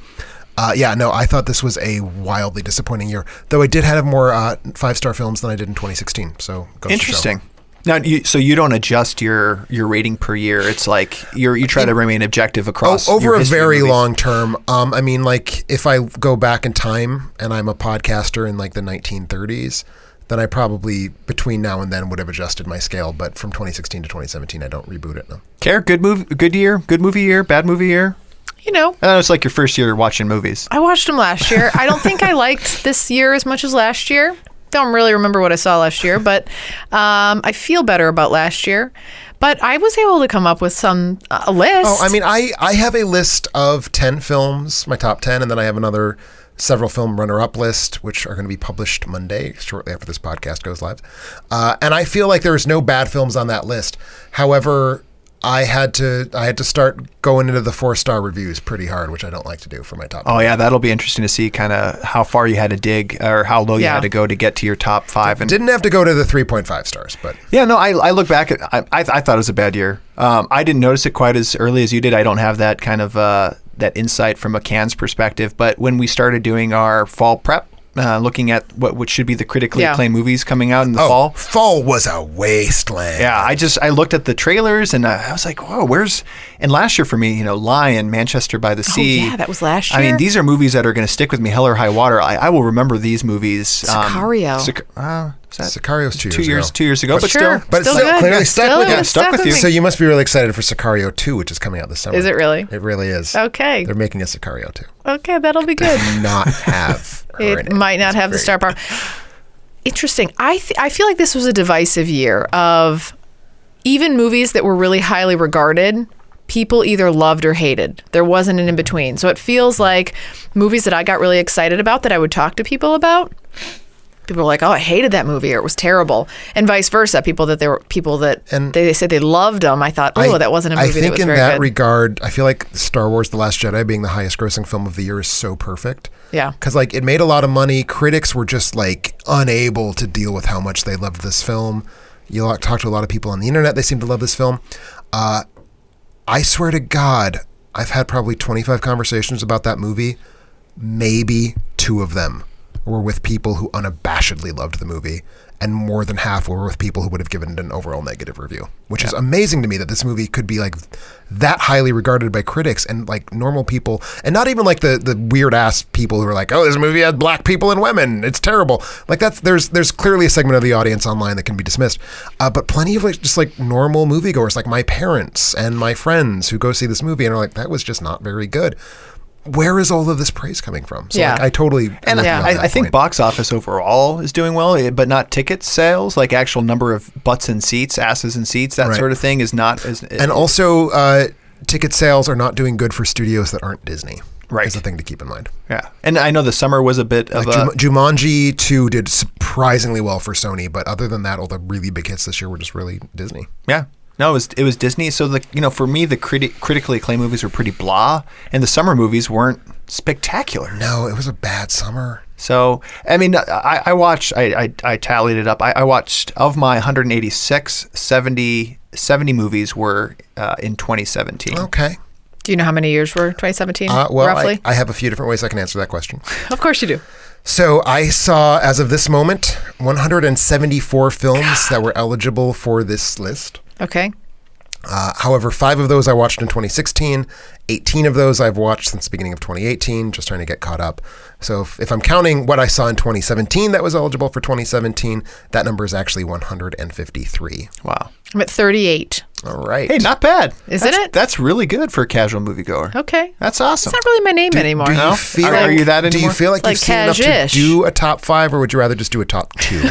I thought this was a wildly disappointing year, though I did have more 5-star films than I did in 2016. So goes interesting. Now, so you don't adjust your rating per year. It's like you try to remain objective across over your a history very of movies. long term. I mean, like if I go back in time and I'm a podcaster in like the 1930s, then I probably between now and then would have adjusted my scale. But from 2016 to 2017, I don't reboot it. No. Care, good movie year, bad movie year. You know, I know it's like your first year watching movies. I watched them last year. I don't think I liked this year as much as last year. Don't really remember what I saw last year, but I feel better about last year. But I was able to come up with a list. Oh, I mean, I have a list of 10 films, my top 10, and then I have another several film runner-up list, which are going to be published Monday, shortly after this podcast goes live. And I feel like there's no bad films on that list. However, I had to start going into the 4-star reviews pretty hard, which I don't like to do for my top. Oh yeah, that'll be interesting to see kind of how far you had to dig or how low you had to go to get to your top 5. And didn't have to go to the 3.5 stars, but yeah, no, I look back at I thought it was a bad year. I didn't notice it quite as early as you did. I don't have that kind of that insight from a Cannes perspective. But when we started doing our fall prep, looking at what should be the critically acclaimed movies coming out in the fall. Fall was a wasteland. Yeah, I looked at the trailers and I was like, whoa, and last year for me, Lion, Manchester by the Sea. Oh, yeah, that was last year. I mean, these are movies that are going to stick with me, hell or high water. I will remember these movies. Sicario. Sicario's 2 years ago, but still. But still still good. clearly Still stuck with you. So you must be really excited for Sicario 2, which is coming out this summer. Is it really? It really is. Okay. They're making a Sicario 2. Okay, that'll be good. Not have her in It might not have the star power. Interesting. I feel like this was a divisive year of even movies that were really highly regarded. People either loved or hated. There wasn't an in between. So it feels like movies that I got really excited about that I would talk to people about. People were like, "Oh, I hated that movie," or "It was terrible," and vice versa. They said they loved them. I thought, "Oh, that wasn't a movie that was very good." I think in that regard, I feel like Star Wars: The Last Jedi being the highest-grossing film of the year is so perfect. Yeah, because like it made a lot of money. Critics were just like unable to deal with how much they loved this film. You talk to a lot of people on the internet; they seem to love this film. I swear to God, I've had probably 25 conversations about that movie. Maybe 2 of them were with people who unabashedly loved the movie, and more than half were with people who would have given it an overall negative review, which is amazing to me that this movie could be like that highly regarded by critics and like normal people, and not even like the weird ass people who are like, oh, this movie has black people and women, it's terrible. Like there's clearly a segment of the audience online that can be dismissed, but plenty of like just like normal moviegoers, like my parents and my friends who go see this movie and are like, that was just not very good. Where is all of this praise coming from? So like, I totally and I think box office overall is doing well, but not ticket sales, like actual number of butts and seats, asses and seats, that sort of thing is not. And also, ticket sales are not doing good for studios that aren't Disney. Right, is the thing to keep in mind. Yeah, and I know the summer was a bit of Jumanji 2 did surprisingly well for Sony, but other than that, all the really big hits this year were just really Disney. Yeah. No, it was Disney. So for me, the critically acclaimed movies were pretty blah, and the summer movies weren't spectacular. No, it was a bad summer. So I mean, I watched. I tallied it up. I watched of my 186, 70 movies were in 2017. Okay. Do you know how many years were 2017? Roughly. I have a few different ways I can answer that question. Of course you do. So I saw, as of this moment, 174 films that were eligible for this list. Okay. However, 5 of those I watched in 2016. 18 of those I've watched since the beginning of 2018, just trying to get caught up. So if I'm counting what I saw in 2017 that was eligible for 2017, that number is actually 153. Wow. I'm at 38. All right. Hey, not bad. Isn't it? That's really good for a casual moviegoer. Okay. That's awesome. It's not really my name anymore. Do you No? feel Are you that Do you anymore? feel like Like you've seen enough to cash-ish. do a top 5, or would you rather just do a top 2?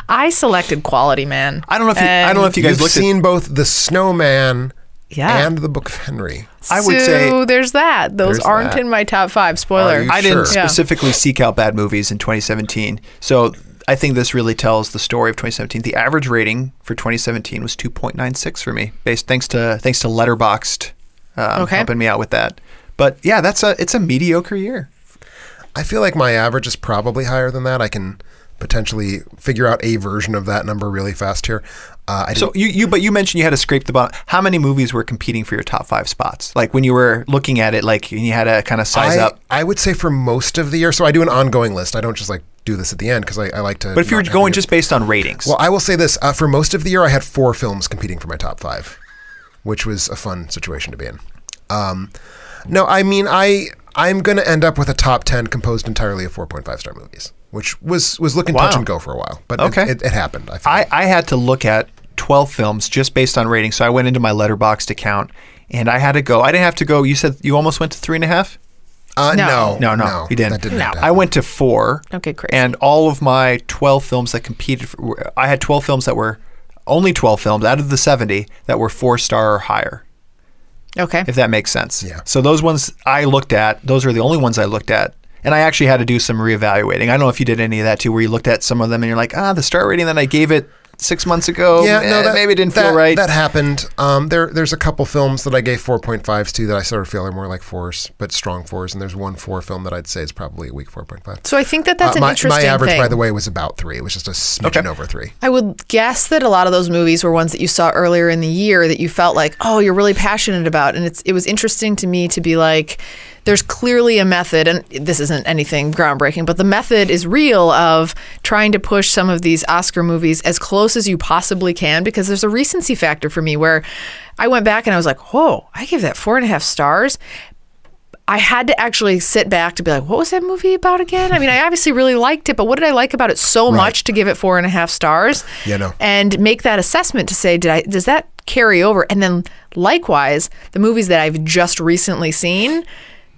I selected quality, man. I don't know if you guys You've looked seen both The Snowman Yeah. and The Book of Henry. I would so say there's that. Those there's aren't that. in my top 5. Spoiler. Are you I didn't Sure. Yeah. specifically seek out bad movies in 2017. So I think this really tells the story of 2017. The average rating for 2017 was 2.96 for me, thanks to Letterboxd helping me out with that. But yeah, it's a mediocre year. I feel like my average is probably higher than that. I can potentially figure out a version of that number really fast here. So you mentioned you had to scrape the bottom. How many movies were competing for your top 5 spots? Like when you were looking at it, like you had to kind of size up. I would say for most of the year. So I do an ongoing list. I don't just like do this at the end because I like to. But if you were not have going to- just based on ratings, Well, I will say this. For most of the year, I had 4 films competing for my top 5, which was a fun situation to be in. No, I mean, I'm going to end up with a top 10 composed entirely of 4.5-star movies, which was looking touch Wow. and go for a while. But Okay. it happened. I feel like. I had to look at 12 films just based on ratings. So I went into my Letterboxd account and I had to go. I didn't have to go. You said you almost went to 3.5? No, No, you didn't. That didn't No. happen. I went to 4. Okay, crazy. And all of my 12 films that competed, I had 12 films that were only 12 films out of the 70 that were 4-star or higher, Okay. if that makes sense. Yeah. So those ones I looked at, those are the only ones I looked at. And I actually had to do some reevaluating. I don't know if you did any of that too, where you looked at some of them and you're like, the star rating that I gave it 6 months ago, maybe didn't feel right. That happened. There's a couple films that I gave 4.5s to that I sort of feel are more like 4s, but strong 4s. And there's one 4 film that I'd say is probably a weak 4.5. So I think that's an my interesting average, thing. by the way, was about 3. It was just a smidgen over 3. I would guess that a lot of those movies were ones that you saw earlier in the year that you felt like, oh, you're really passionate about. And it was interesting to me to be like, there's clearly a method, and this isn't anything groundbreaking, but the method is real of trying to push some of these Oscar movies as close as you possibly can, because there's a recency factor for me where I went back and I was like, whoa, I gave that 4.5 stars. I had to actually sit back to be like, what was that movie about again? I mean, I obviously really liked it, but what did I like about it so much to give it 4.5 stars? Yeah, no. And make that assessment to say, does that carry over? And then likewise, the movies that I've just recently seen,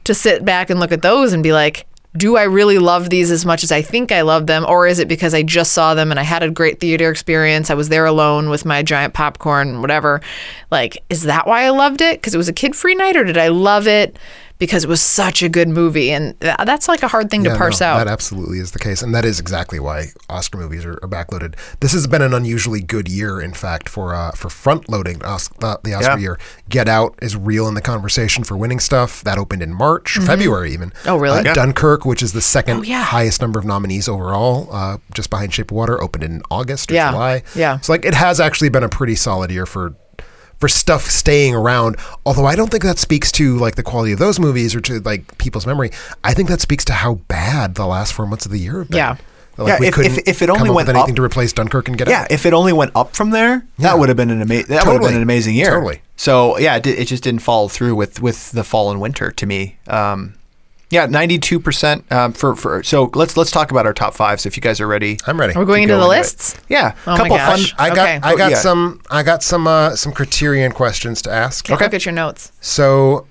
to sit back and look at those and be like, do I really love these as much as I think I love them? Or is it because I just saw them and I had a great theater experience? I was there alone with my giant popcorn, whatever. Like, is that why I loved it? Because it was a kid-free night? Or did I love it because it was such a good movie? And that's like a hard thing to parse out. That absolutely is the case. And that is exactly why Oscar movies are backloaded. This has been an unusually good year, in fact, for front-loading the Oscar year. Get Out is real in the conversation for winning stuff. That opened in March, February even. Oh, really? Dunkirk, which is the second yeah. highest number of nominees overall, just behind Shape of Water, opened in August or Yeah. July. Yeah. So like it has actually been a pretty solid year for stuff staying around. Although I don't think that speaks to like the quality of those movies or to like people's memory. I think that speaks to how bad the last 4 months of the year have been. Yeah. Like Yeah, we if- couldn't if it only come up went with anything up- to replace Dunkirk and Get Yeah, Out. if it only went up from there, Yeah. that would have been an amazing. That would have Totally. been an amazing year. Totally. So yeah, it just didn't follow through with the fall and winter to me. Yeah, 92% for. So let's talk about our top 5s if you guys are ready. I'm ready. We're going into go the into it. lists? Yeah, Oh my gosh. I Okay. got Yeah. some criterion questions to ask. Can't look at your notes. So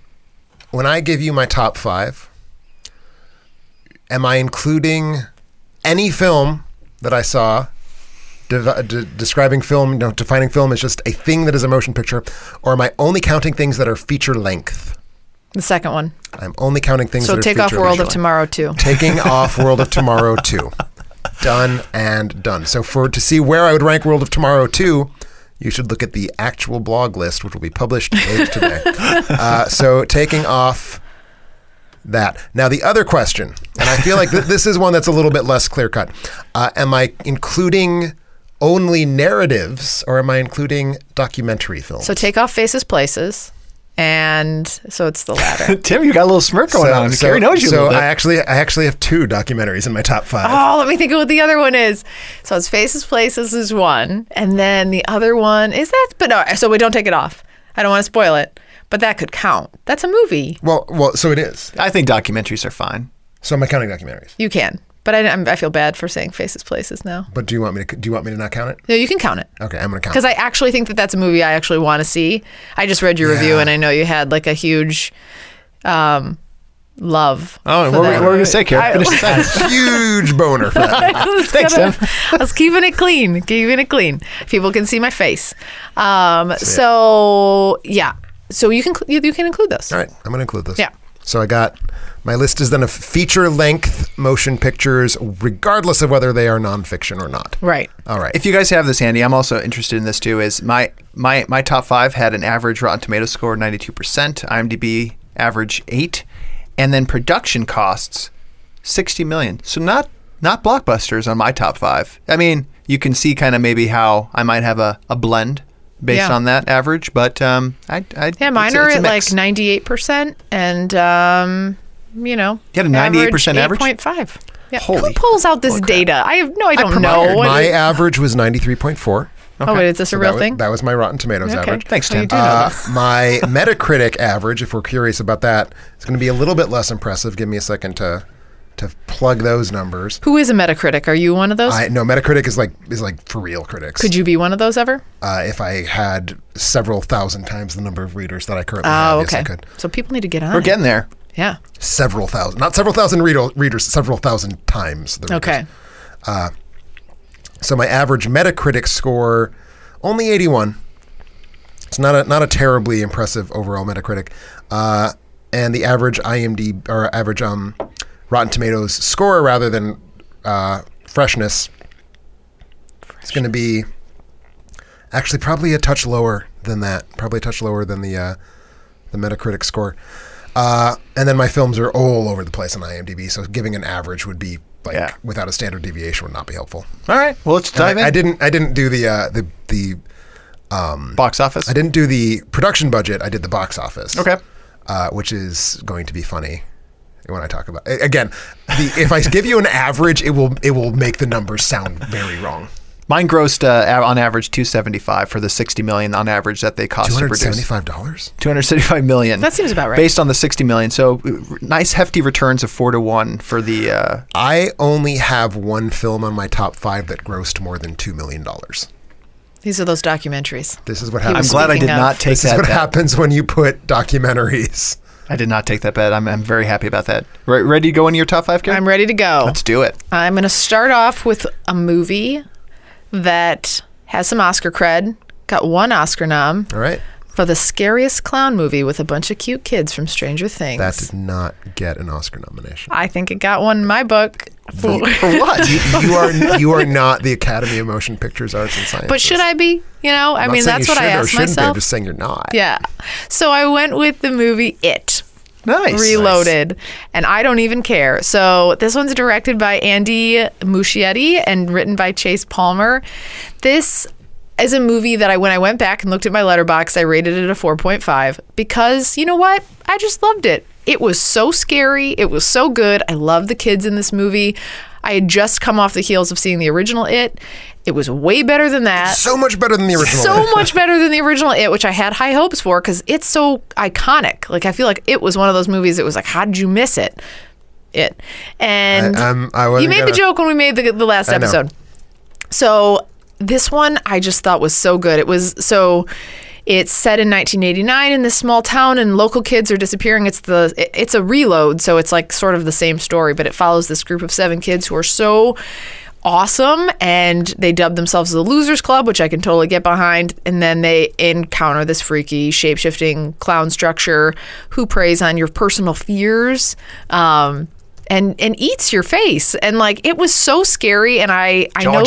when I give you my top 5, am I including any film that I saw describing film, defining film as just a thing that is a motion picture, or am I only counting things that are feature length? The second one. I'm only counting things So that are take feature off World of length. Tomorrow too. Taking off World of Tomorrow 2. Done and done. So to see where I would rank World of Tomorrow 2, you should look at the actual blog list, which will be published later today. So taking off that. Now the other question, and I feel like this is one that's a little bit less clear-cut. Am I including only narratives, or am I including documentary films? So take off Faces, Places. And so it's the latter. Tim, you got a little smirk going on. Carrie knows you a So little bit. I actually have 2 documentaries in my top 5. Oh, let me think of what the other one is. So it's Faces, Places is one. And then the other one is that. But no, so we don't take it off. I don't want to spoil it. But that could count. That's a movie. Well, so it is. I think documentaries are fine. So am I counting documentaries? You can. But I feel bad for saying Faces Places now. But do you want me to not count it? No, you can count it. Okay, I'm going to count it. Because I actually think that that's a movie I actually want to see. I just read your review, and I know you had like a huge love. Oh, what were we going to say, Carrie? Finish the sentence. Huge boner for that. Thanks, Tim. I was keeping it clean. People can see my face. So you can include those. All right, I'm going to include this. Yeah. So I got, my list is then of feature-length motion pictures, regardless of whether they are nonfiction or not. Right. All right. If you guys have this handy, I'm also interested in this too. Is my top 5 had an average Rotten Tomatoes score of 92%, IMDb average 8, and then production costs $60 million. So not blockbusters on my top 5. I mean, you can see kind of maybe how I might have a blend based on that average, but mine are at like 98%, and you had a 98% average? 8.5. Yeah. Holy Who pulls out this data? I don't know. My average was 93.4. Okay. Oh, wait, is this a real thing? That was my Rotten Tomatoes Okay. average. Thanks, Oh, you Tim. do know this. My Metacritic average, if we're curious about that, is going to be a little bit less impressive. Give me a second to plug those numbers. Who is a Metacritic? Are you one of those? No, Metacritic is like for real critics. Could you be one of those ever? If I had several thousand times the number of readers that I currently have, okay. yes, I could. So people need to get on. We're getting there. Yeah. Several thousand, not several thousand readers, several thousand times the readers. Okay. So my average Metacritic score, only 81. It's not a terribly impressive overall Metacritic. And the average IMDb or average Rotten Tomatoes score rather than freshness is going to be actually probably a touch lower than that. Probably a touch lower than the Metacritic score. And then my films are all over the place on IMDb, so giving an average would be without a standard deviation would not be helpful. All right. Well, let's dive in. I didn't do the box office. I didn't do the production budget. I did the box office. Okay. Which is going to be funny when I talk about again. If I give you an average, it will make the numbers sound very wrong. Mine grossed on average $275 for the $60 million on average that they cost to produce. $275? $275 million. That seems about right. Based on the $60 million. So nice hefty returns of 4-1 for the. I only have one film on my top 5 that grossed more than $2 million. These are those documentaries. This is what happens. I'm glad I did not take that. This is what happens when you put documentaries. I did not take that bet. I'm very happy about that. Ready to go into your top 5, Karen? I'm ready to go. Let's do it. I'm going to start off with a movie that has some Oscar cred, got 1 Oscar nom. All right. For the scariest clown movie with a bunch of cute kids from Stranger Things. That did not get an Oscar nomination. I think it got one in my book. For what? You are not the Academy of Motion Pictures Arts and Sciences. But should I be? I mean, that's what I asked myself. I'm just saying you're not. Yeah. So I went with the movie It. Nice. Reloaded. And I don't even care. So this one's directed by Andy Muschietti and written by Chase Palmer. This is a movie that when I went back and looked at my letterbox, I rated it a 4.5 because, you know what? I just loved it. It was so scary. It was so good. I love the kids in this movie. I had just come off the heels of seeing the original It. It was way better than that. So much better than the original So much better than the original It, which I had high hopes for because it's so iconic. Like, I feel like it was one of those movies that was like, how did you miss it? It. And you made the joke when we made the last episode. So this one I just thought was so good. It's set in 1989 in this small town, and local kids are disappearing. It's a reload, so it's like sort of the same story, but it follows this group of 7 kids who are so awesome, and they dub themselves the Losers Club, which I can totally get behind. And then they encounter this freaky, shape-shifting clown structure who preys on your personal fears, and eats your face. And like, it was so scary. And I know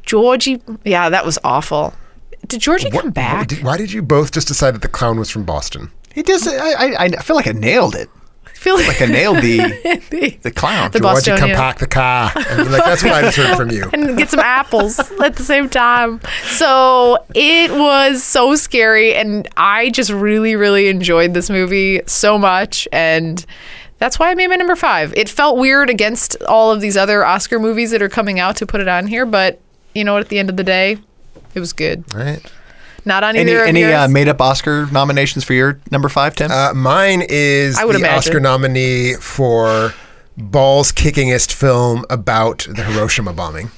Georgie, yeah, that was awful. Did Georgie come back? Why did you both just decide that the clown was from Boston? He does. I feel like I nailed it. I feel like I nailed the clown. The Georgie, Bostonian. come park the car. And that's what I just heard from you. And get some apples at the same time. So it was so scary, and I just really, really enjoyed this movie so much, and that's why I made my number 5. It felt weird against all of these other Oscar movies that are coming out to put it on here, but you know what? At the end of the day, it was good. All right. Not on either of yours. Any made-up Oscar nominations for your number 5, Tim? Mine is the imagine. Oscar nominee for balls-kickingest film about the Hiroshima bombing.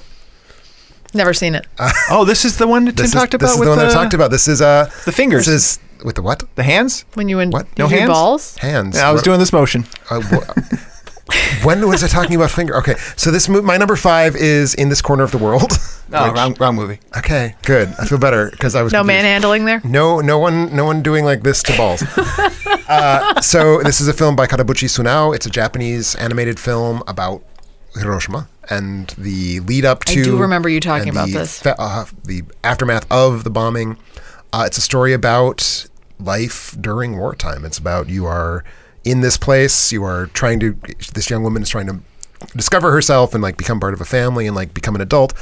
Never seen it. Oh, this is the one that Tim talked about. This is with the one that I talked about. This is the fingers. This is with the what? The hands. When you What? you No do hands? balls? Hands. Yeah, I was doing this motion. When was I talking about finger? Okay, so my number 5 is In This Corner of the World. No, wrong movie. Okay, good. I feel better because I was No confused. manhandling there. No one doing like this to balls. So this is a film by Karabuchi Sunao. It's a Japanese animated film about Hiroshima and the lead up to. I do remember you talking and about the this. The aftermath of the bombing. It's a story about life during wartime. It's about you are in this place. This young woman is trying to discover herself and like become part of a family and like become an adult.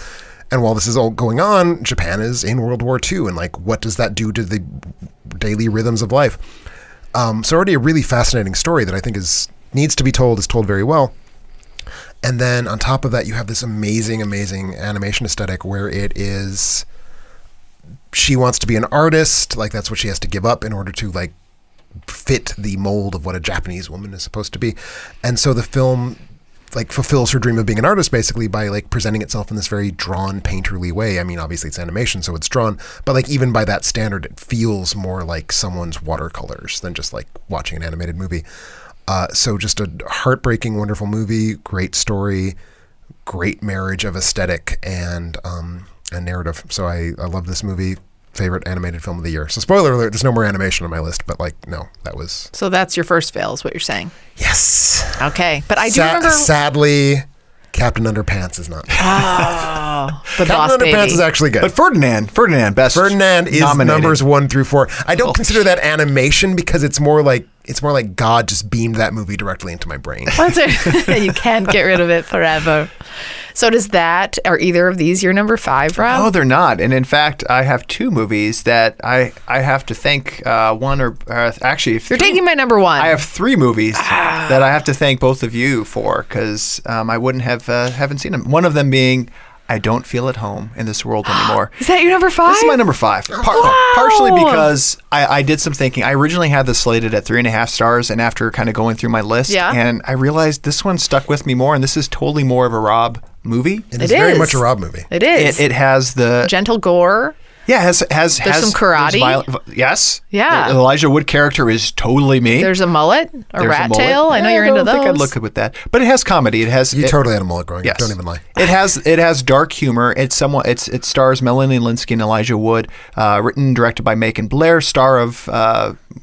And while this is all going on, Japan is in World War II. And like, what does that do to the daily rhythms of life? So already a really fascinating story that I think needs to be told, is told very well. And then on top of that, you have this amazing, amazing animation aesthetic where it is, she wants to be an artist. Like that's what she has to give up in order to like fit the mold of what a Japanese woman is supposed to be. And so the film like fulfills her dream of being an artist basically by like presenting itself in this very drawn, painterly way. I mean, obviously it's animation, so it's drawn, but like even by that standard, it feels more like someone's watercolors than just like watching an animated movie. So just a heartbreaking, wonderful movie, great story, great marriage of aesthetic and narrative. So I love this movie. Favorite animated film of the year. So spoiler alert, there's no more animation on my list, but like, no, that was... So that's your first fail is what you're saying. Yes. Okay. But I do remember... Sadly, Captain Underpants is not. Oh, the Captain Boss Underpants Baby. is actually good. But Ferdinand, best. Ferdinand is nominated. numbers 1 through 4. I don't consider that animation because it's more like God just beamed that movie directly into my brain. What's it? You can't get rid of it forever. So are either of these your number 5, Rob? No, they're not. And in fact, I have 2 movies that I have to thank one or actually... You're taking my number 1. I have 3 movies that I have to thank both of you for because I wouldn't haven't seen them. One of them being I don't feel at home in this world anymore. Is that your number 5? This is my number 5. Partially because I did some thinking. I originally had this slated at 3.5 stars, and after kind of going through my list, and I realized this one stuck with me more, and this is totally more of a Rob movie. It is very much a Rob movie. It is. It has the gentle gore. Yeah, has there's some karate. Yes. Yeah. The Elijah Wood character is totally me. There's a mullet, a rat tail. I know you're into those. I don't think I'd look good with that. But it has comedy. You totally had a mullet growing up. Don't even lie. It has dark humor. It stars Melanie Linsky and Elijah Wood. Written and directed by Macon Blair, star of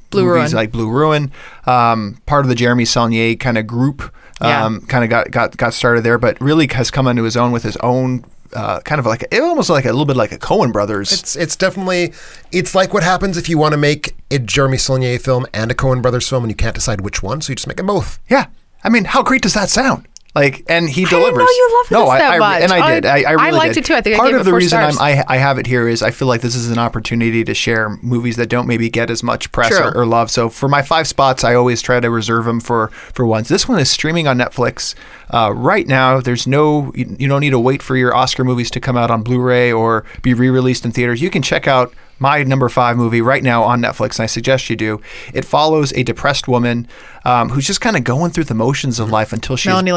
Blue movies Ruin. like Blue Ruin. Part of the Jeremy Saulnier kind of group. Kind of got started there, but really has come into his own with his own. Kind of like almost like a little bit like a Coen Brothers. It's definitely like what happens if you want to make a Jeremy Saulnier film and a Coen Brothers film and you can't decide which one, so you just make them both. Yeah, I mean, how great does that sound? Like, and he delivers. I didn't know you loved this that much. And I did. I really liked did. it too. I think part I gave of it the 4 reason stars. I have it here is I feel like this is an opportunity to share movies that don't maybe get as much press or love. So for my 5 spots, I always try to reserve them for once. This one is streaming on Netflix right now. There's you don't need to wait for your Oscar movies to come out on Blu-ray or be re-released in theaters. You can check out my number 5 movie right now on Netflix, and I suggest you do. It follows a depressed woman who's just kind of going through the motions of life until she's... Melanie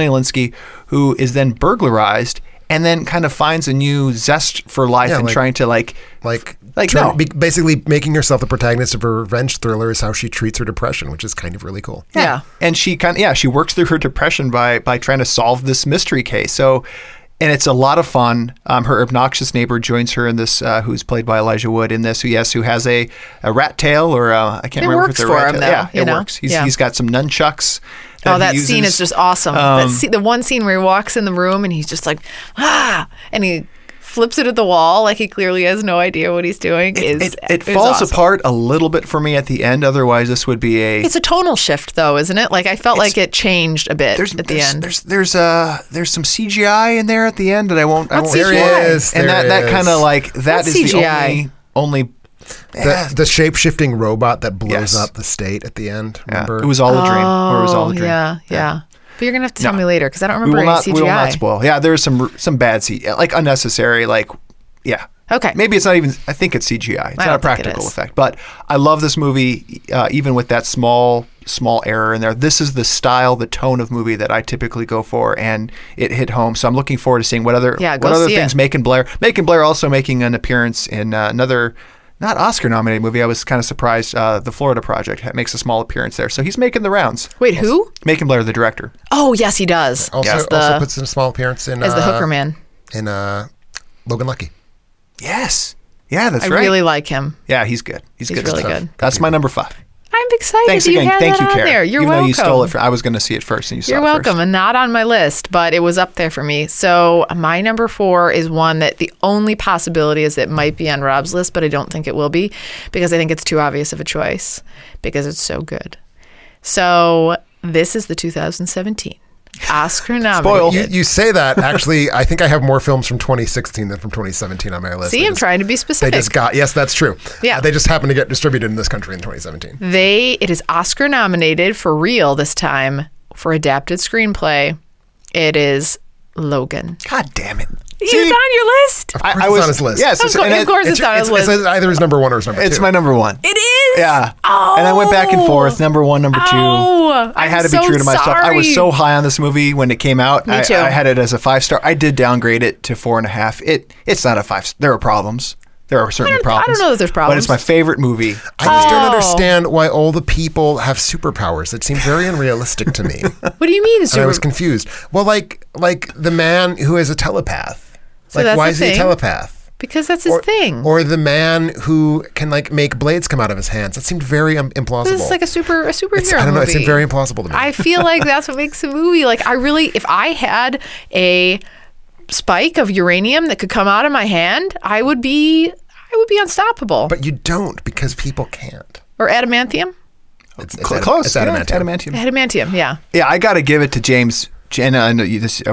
Linsky, who is then burglarized and then kind of finds a new zest for life and trying to basically making herself the protagonist of a revenge thriller is how she treats her depression, which is kind of really cool. Yeah. And she she works through her depression by trying to solve this mystery case. So... And it's a lot of fun. Her obnoxious neighbor joins her in this, who's played by Elijah Wood in this, who has a rat tail or I can't remember if it's a rat tail. Yeah, it works. He's got some nunchucks. That scene is just awesome. The one scene where he walks in the room and he's just like, and he flips it at the wall like he clearly has no idea what he's doing. It falls apart a little bit for me at the end. Otherwise, this would be It's a tonal shift, though, isn't it? Like I felt like it changed a bit at the end. There's some CGI in there at the end that I won't. There is. And that kind of like that is CGI? the only. The shape-shifting robot that blows up the state at the end. Remember? It was all a dream. Or it was all a dream. Yeah. But you're gonna have to tell me later because I don't remember any CGI. We will not spoil. Yeah, there's some bad CGI, like unnecessary, like. Okay. Maybe it's not even, I think it's CGI. It's not a practical effect. But I love this movie, even with that small error in there. This is the style, the tone of movie that I typically go for, and it hit home. So I'm looking forward to seeing what other things Macon Blair also making an appearance in another, not Oscar-nominated movie. I was kind of surprised. The Florida Project makes a small appearance there. So he's making the rounds. Wait, who? Macon Blair, the director. Oh, yes, he does. Also puts in a small appearance in... As the hooker man. In Logan Lucky. Yes. Yeah, that's right. I really like him. Yeah, he's good. He's good really stuff. good. That's my number 5. I'm excited. Thanks you again. had Thank that you, on Carrie. there. You're Even welcome. though you stole it, I was going to see it first, and you saw You're it welcome, first. and not on my list, but it was up there for me. So my number 4 is one that the only possibility is it might be on Rob's list, but I don't think it will be because I think it's too obvious of a choice because it's so good. So this is the 2017 Oscar nominated. You say that. Actually, I think I have more films from 2016 than from 2017 on my list. See, I'm trying to be specific. Yes, that's true. Yeah. They just happened to get distributed in this country in 2017. It is Oscar nominated for real this time for adapted screenplay. It is Logan. God damn it. It's on your list. Of course it's on his list. Yes. Of course it's on his list. It's either his number 1 or his number 2. It's my number 1. It is? Yeah. Oh. And I went back and forth, number 1, number 2. Oh, I had to I'm be true to so myself. I was sorry. so high on this movie when it came out. Me too. I had it as a 5-star. I did downgrade it to 4.5. It's not a 5. There are problems. There are certainly problems. I don't know that there's problems. But it's my favorite movie. I just don't understand why all the people have superpowers. It seemed very unrealistic to me. What do you mean? And I was confused. Well, like the man who is a telepath. So that's why the is he a thing. telepath? Because that's his thing. Or the man who can make blades come out of his hands. It seemed very implausible. This is like a superhero I don't know. movie. It seemed very implausible to me. I feel like that's what makes a movie. Like if I had a spike of uranium that could come out of my hand, I would be unstoppable. But you don't because people can't. Or adamantium. It's Close. It's Yeah, adamantium. Adamantium. Yeah. Yeah, I got to give it to James. And I know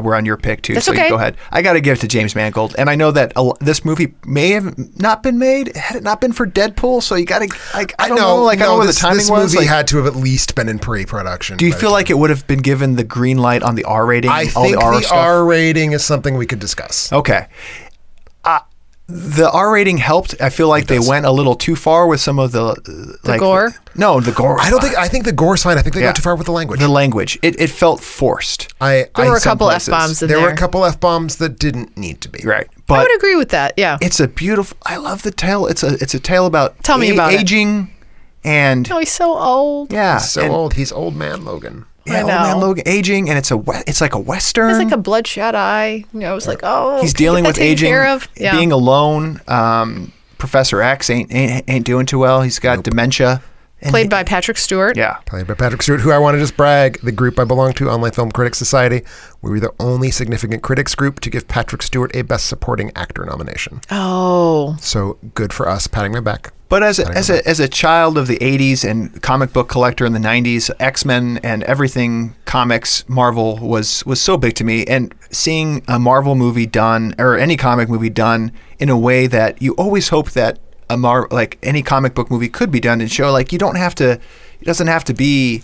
we're on your pick too, That's so okay. you go ahead. I got to give it to James Mangold, and I know that this movie may have not been made had it not been for Deadpool. So you got to, I don't know what the timing was. This movie had to have at least been in pre-production. Do you feel like it would have been given the green light on the R rating? I think the R rating is something we could discuss. Okay. The R rating helped. I feel like they went a little too far with some of the gore. No, the gore. I think the gore's fine. I think they got too far with the language. The language. It felt forced. There were a couple F-bombs in there. There were a couple F-bombs that didn't need to be. Right. I But would agree with that. Yeah. it's a beautiful. I love the tale. It's a tale about Tell me about it. aging and Oh, he's so old. yeah, He's so and- old. He's old man Logan. Yeah, I old man know. Logan aging, and it's like a western. It's like a bloodshot eye. It's like, oh, He's can you dealing get with that taken aging, care of? Yeah. being alone. Professor X ain't doing too well. He's got dementia. And Played by Patrick Stewart. Yeah. Played by Patrick Stewart, who I want to just brag, the group I belong to, Online Film Critics Society, we were the only significant critics group to give Patrick Stewart a Best Supporting Actor nomination. Oh. So good for us, patting my back. But as a child of the 80s and comic book collector in the 90s, X-Men and everything comics, Marvel was so big to me. And seeing a Marvel movie done, or any comic movie done in a way that you always hope that like any comic book movie could be done and show, like, it doesn't have to be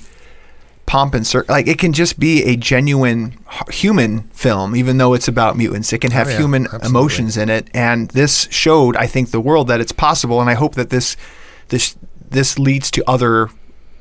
pomp and like it can just be a genuine human film, even though it's about mutants. It can have human emotions in it, and this showed, I think, the world that it's possible. And I hope that this leads to other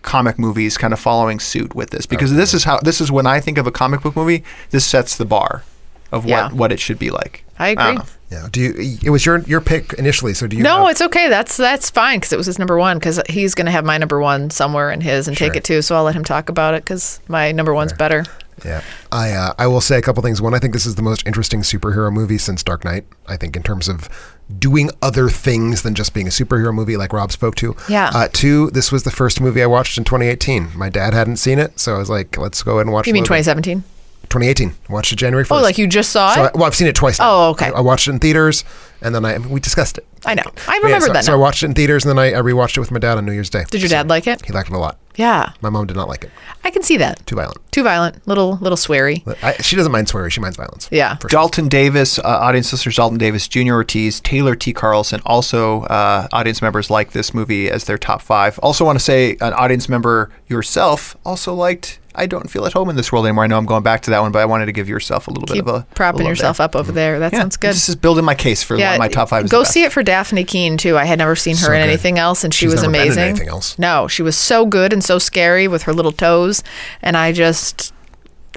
comic movies kind of following suit with this, because this is when I think of a comic book movie, this sets the bar of what it should be like. I agree. Yeah. It was your pick initially, so do you? No, it's okay. That's fine because it was his number 1. Because he's going to have my number 1 somewhere in his and take it too. So I'll let him talk about it because my number 1's better. Yeah. I will say a couple things. One, I think this is the most interesting superhero movie since Dark Knight. I think in terms of doing other things than just being a superhero movie, like Rob spoke to. Yeah. 2, this was the first movie I watched in 2018. My dad hadn't seen it, so I was like, let's go ahead and watch it. You mean 2017? 2018. Watched it January 1st. Oh, like you just saw it? I've seen it twice now. Oh, okay. I watched it in theaters, and then we discussed it. I know. I remember that So now. I watched it in theaters, and then I rewatched it with my dad on New Year's Day. Did your dad like it? He liked it a lot. Yeah. My mom did not like it. I can see that. Too violent. Too violent. Little sweary. She doesn't mind swearing. She minds violence. Yeah. For sure. Dalton Davis, audience listeners Dalton Davis, Junior Ortiz, Taylor T. Carlson, also audience members like this movie as their top 5. Also want to say an audience member yourself also liked I Don't Feel at Home in This World Anymore. I know I'm going back to that one, but I wanted to give yourself a little bit of a propping yourself up over there. That sounds good. This is building my case for my top 5. Go see it for Daphne Keane too. I had never seen her in good. anything else, and she She's was never been in amazing. anything else. No, she was so good and so scary with her little toes, and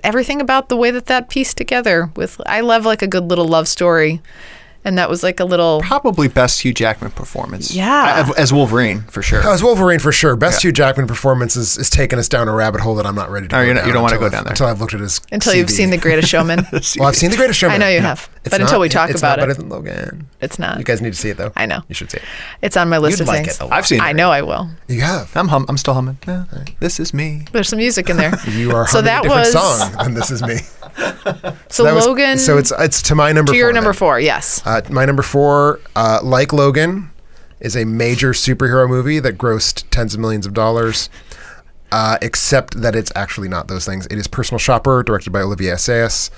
everything about the way that pieced together with. I love like a good little love story. And that was like a little... Probably best Hugh Jackman performance. Yeah. As Wolverine, for sure. As Wolverine, for sure. Best Hugh Jackman performance is taking us down a rabbit hole that I'm not ready to go down. You don't want to go down there. Until I've looked at his Until CV. you've seen The Greatest Showman. Well, I've seen The Greatest Showman. I know you have. It's But until we talk it's about not it. better than Logan. It's not. You guys need to see it, though. I know. You should see it. It's on my list You'd of like things. it a lot. I've seen it. I know I will. You have. I'm still humming. Yeah, this is me. There's some music in there. You are so humming that a different was song than This Is Me. So that was- Logan. So it's to my number to 4. your number then. 4. Yes. My number 4, like Logan, is a major superhero movie that grossed tens of millions of dollars, except that it's actually not those things. It is Personal Shopper, directed by Olivier Assayas,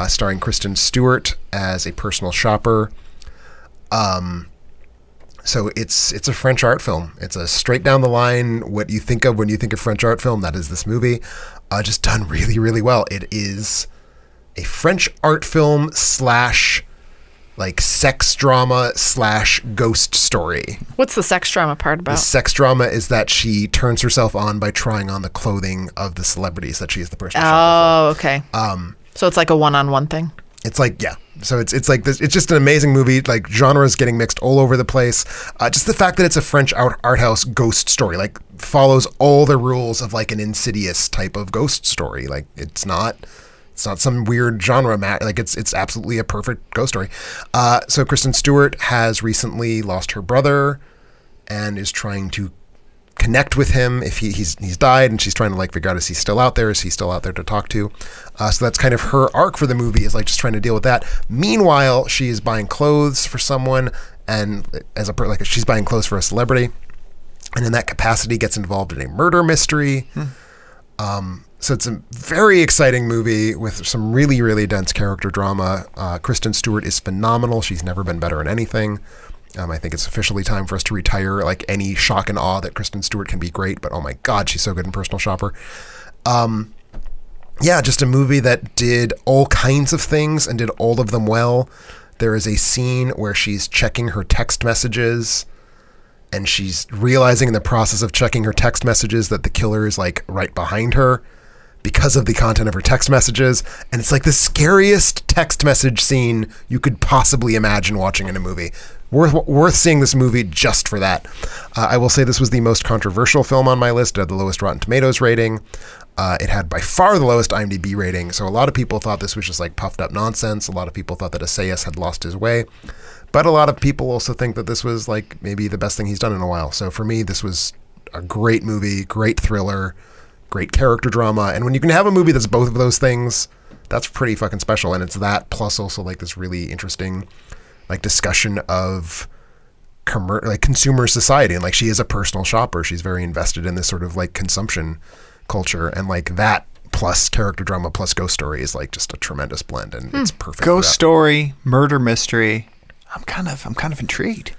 starring Kristen Stewart as a personal shopper. So it's a French art film. It's a straight down the line what you think of when you think of French art film. That is this movie, just done really, really well. It is a French art film / like sex drama / ghost story. What's the sex drama part about? The sex drama is that she turns herself on by trying on the clothing of the celebrities that she is the person. Oh, okay. So it's like a one-on-one thing. It's like, yeah. So it's like this. It's just an amazing movie. Like genres getting mixed all over the place. Just the fact that it's a French art house ghost story, like follows all the rules of like an Insidious type of ghost story. Like it's not some weird genre, like it's absolutely a perfect ghost story. So Kristen Stewart has recently lost her brother and is trying to connect with him if he's died, and she's trying to like figure out, is he still out there? Is he still out there to talk to? So that's kind of her arc for the movie, is like just trying to deal with that. Meanwhile, she is buying clothes for someone, and she's buying clothes for a celebrity, and in that capacity gets involved in a murder mystery. So it's a very exciting movie with some really, really dense character drama. Kristen Stewart is phenomenal. She's never been better in anything. I think it's officially time for us to retire like any shock and awe that Kristen Stewart can be great, but oh my God, she's so good in Personal Shopper. Yeah, just a movie that did all kinds of things and did all of them well. There is a scene where she's checking her text messages, and she's realizing in the process of checking her text messages that the killer is like right behind her because of the content of her text messages. And it's like the scariest text message scene you could possibly imagine watching in a movie. Worth seeing this movie just for that. I will say this was the most controversial film on my list. It had the lowest Rotten Tomatoes rating. It had by far the lowest IMDb rating. So a lot of people thought this was just like puffed up nonsense. A lot of people thought that Assayas had lost his way. But a lot of people also think that this was like maybe the best thing he's done in a while. So for me, this was a great movie, great thriller, great character drama. And when you can have a movie that's both of those things, that's pretty fucking special. And it's that plus also like this really interesting like discussion of consumer society. And like she is a personal shopper. She's very invested in this sort of like consumption culture. And like that plus character drama plus ghost story is like just a tremendous blend. And it's perfect. Ghost story, murder mystery. I'm kind of intrigued.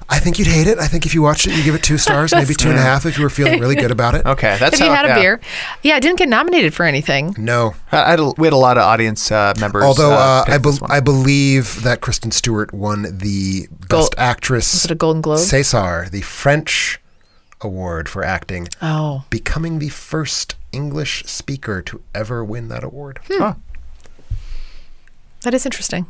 I think you'd hate it. I think if you watched it, you give it 2 stars, maybe 2.5 if you were feeling really good about it. Okay, that's Have you had a beer? Yeah, it didn't get nominated for anything. No. we had a lot of audience members. Although I I believe that Kristen Stewart won the Best Actress. Was it a Golden Globe? César, the French award for acting. Oh. Becoming the first English speaker to ever win that award. Huh. That is interesting.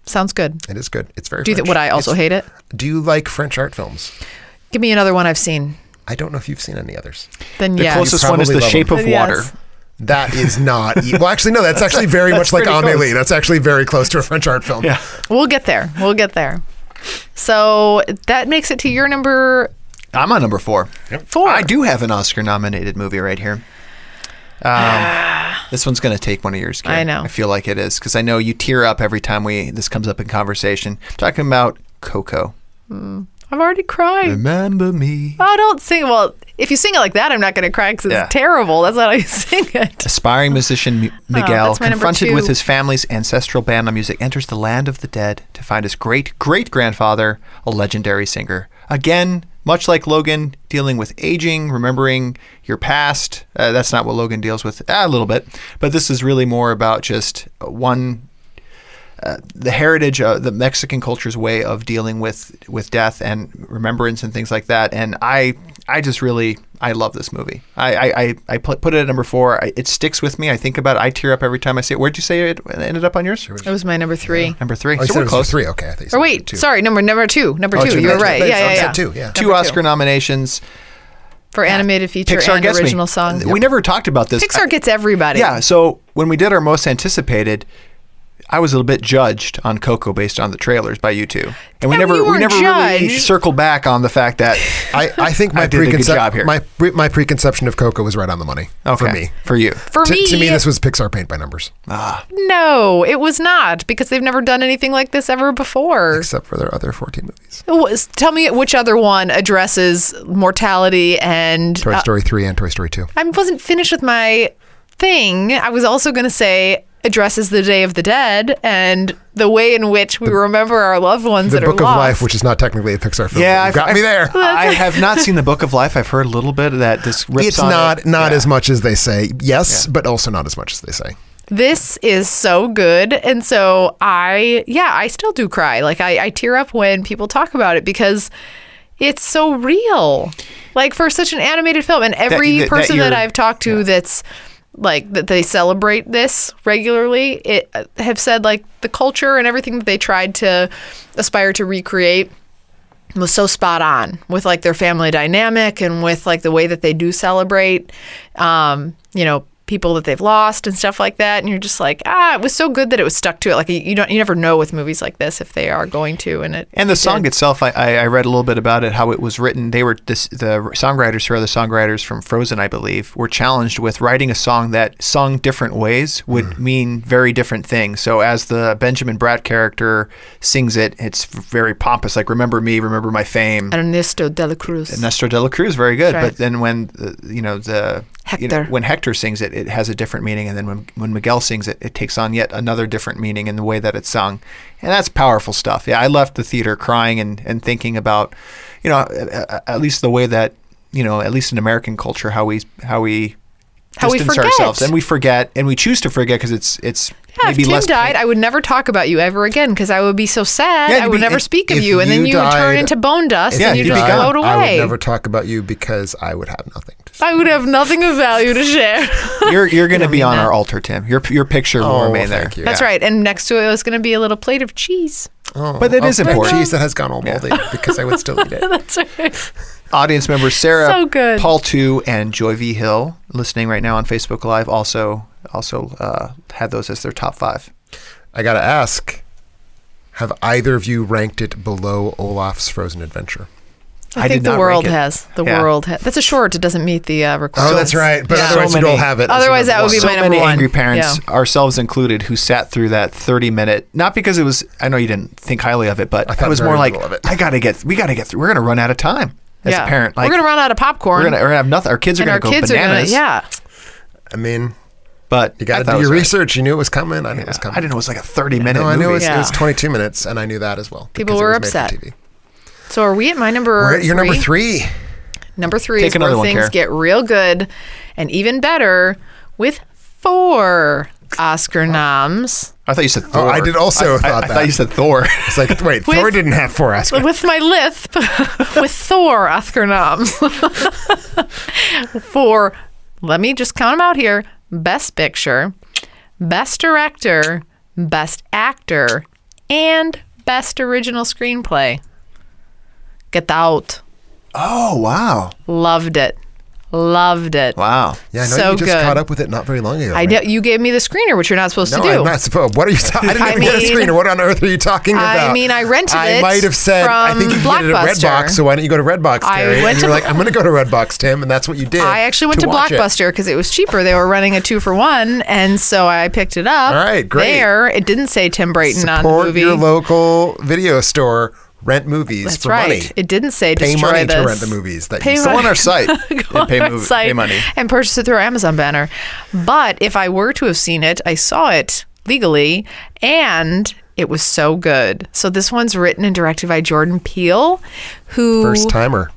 Sounds good. It is good. It's very Would I also hate it? Do you like French art films? Give me another one I've seen. I don't know if you've seen any others. Then The yeah. closest one is probably The love Shape them. of Water. Yes. That is not... well, actually, no, that's actually very much like pretty Amélie. close. That's actually very close to a French art film. Yeah. We'll get there. So that makes it to your number I'm on number 4. 4. I do have an Oscar-nominated movie right here. This one's going to take one of yours, Carrie. I know. I feel like it is, because I know you tear up every time this comes up in conversation. Talking about Coco. I've already cried. Remember me. Oh, don't sing. Well, if you sing it like that, I'm not going to cry because Yeah. it's terrible. That's not how you sing it. Aspiring musician Miguel, that's my number confronted 2. with his family's ancestral band on music, enters the land of the dead to find his great-great-grandfather, a legendary singer. Again, much like Logan, dealing with aging, remembering your past. That's not what Logan deals with, a little bit. But this is really more about just the heritage, the Mexican culture's way of dealing with death and remembrance and things like that. And I love this movie. I put it at number 4. It sticks with me. I think about it. I tear up every time I see it. Where'd you say it ended up on yours? It was my number 3. Number 3. Oh, you So said we're it was close. 3. Okay, I thought you said Or wait, 2. sorry, number 2. Number 2. two. You were right. But Yeah. I said 2. Yeah. 2 Oscar nominations. For animated feature Pixar and gets original me. song. We never talked about this. Pixar gets everybody. Yeah. So when we did our most anticipated, I was a little bit judged on Coco based on the trailers by you two, and we Yeah, never you weren't really judged. circled back on the fact that I think my I did a good job here. my preconception of Coco was right on the money for me. for you. For To me, me, this was Pixar paint by numbers, no, it was not because they've never done anything like this ever before. except for their other 14 movies. Tell me which other one addresses mortality and Toy Story 3 and Toy Story 2. I wasn't finished with my thing. I was also going to say addresses the Day of the Dead and the way in which we remember our loved ones The that Book are of lost. Life, which is not technically a Pixar film. Yeah, but you got me there. I have not seen the Book of Life. I've heard a little bit of that. This rips It's on not it. not Yeah. as much as they say. Yes, Yeah. but also not as much as they say. This is so good. And so I still do cry. Like I tear up when people talk about it because it's so real. Like for such an animated film. And every that person that you're- I've talked to that's like that they celebrate this regularly, have said like the culture and everything that they tried to aspire to recreate was so spot on with like their family dynamic and with like the way that they do celebrate, people that they've lost and stuff like that. And you're just like, it was so good that it was stuck to it. Like you never know with movies like this if they are going to. And the song did. itself, I read a little bit about it, how it was written. They were the songwriters, or the songwriters from Frozen, I believe, were challenged with writing a song that sung different ways would mean very different things. So as the Benjamin Bratt character sings it, it's very pompous, like "Remember me, remember my fame." Ernesto de la Cruz. Ernesto de la Cruz, very good. That's right. But then when Hector. when Hector sings it, it has a different meaning, and then when Miguel sings it, it takes on yet another different meaning in the way that it's sung, and that's powerful stuff. Yeah, I left the theater crying and thinking about, at least the way that, at least in American culture, how we distance forget. ourselves, and we forget, and we choose to forget because it's Yeah, if maybe Tim less died, pain. I would never talk about you ever again because I would be so sad. Yeah, I would never speak of if you, and then you you would turn died- into bone dust, Yeah, and you you'd just be gone. float away. I would never talk about you because I would have nothing to say. I would have nothing of value to share. You're going to be mean on that. our altar, Tim. Your picture will Oh, remain there. thank you. That's right. And next to it was going to be a little plate of cheese. Oh, But it is of important. cheese that has gone all moldy because I would still eat it. That's right. Audience members Sarah, So good. Paul 2, and Joy V. Hill, listening right now on Facebook Live, also had those as their top 5. I got to ask, have either of you ranked it below Olaf's Frozen Adventure? I think did the not world rank it. has. The Yeah. world has. That's a short. It doesn't meet the requirements. Oh, that's right. But Yeah. otherwise So you don't many- have it. as Otherwise, your that would be number my one. So number many one. angry parents, Yeah. ourselves included, who sat through that 30-minute, not because it was, I know you didn't think highly of it, but I thought it was very more like, little of it. we got to get through, we're going to run out of time as a parent. Like, we're gonna run out of popcorn. we're gonna have nothing. Our kids are and going our to go kids bananas. are gonna. Yeah. I mean, But you got I to thought do it was your right. research. You knew it was coming. I knew it was Yeah. coming. I didn't know it was like a 30-minute No, I movie. knew it was, Yeah. 22 minutes, and I knew that as well. People because it were was made for upset. TV. So are we at my number? We're at your number 3? 3. Number 3 Take is another where one, things Kara. get real good and even better with 4 Oscar noms. I thought you said Thor. Oh, I did also thought I that. thought you said Thor. It's like, wait, Thor didn't have 4 Oscars. With my lisp, with Thor Oscar noms. For, let me just count them out here. Best Picture, Best Director, Best Actor, and Best Original Screenplay. Get Out. Oh, wow. Loved it. Loved it. Wow. Yeah, I know So you just good. caught up with it not very long ago. I right? did, you gave me the screener, which you're not supposed No, to do. I'm not supposed. What are you talking? I didn't I even get a mean- screener. What on earth are you talking about? I mean, I rented I it might have said, I from think you can get it at Blockbuster. Redbox, so why don't you go to Redbox, I Carrie? went And you're to- like, I'm going to go to Redbox, Tim, and that's what you did. I actually went to watch it. Blockbuster because it was cheaper. They were running a 2-for-1, and so I picked it up. All right, great. There, it didn't say Tim Burton on the Support movie. your local video store rent movies That's for right. money. It didn't say Pay destroy money this. to rent the movies that Pay you Go saw. on our site. Go on pay our site pay money. and purchase it through our Amazon banner. But if I were to have seen it, I saw it legally, and it was so good. So this one's written and directed by Jordan Peele, who First timer.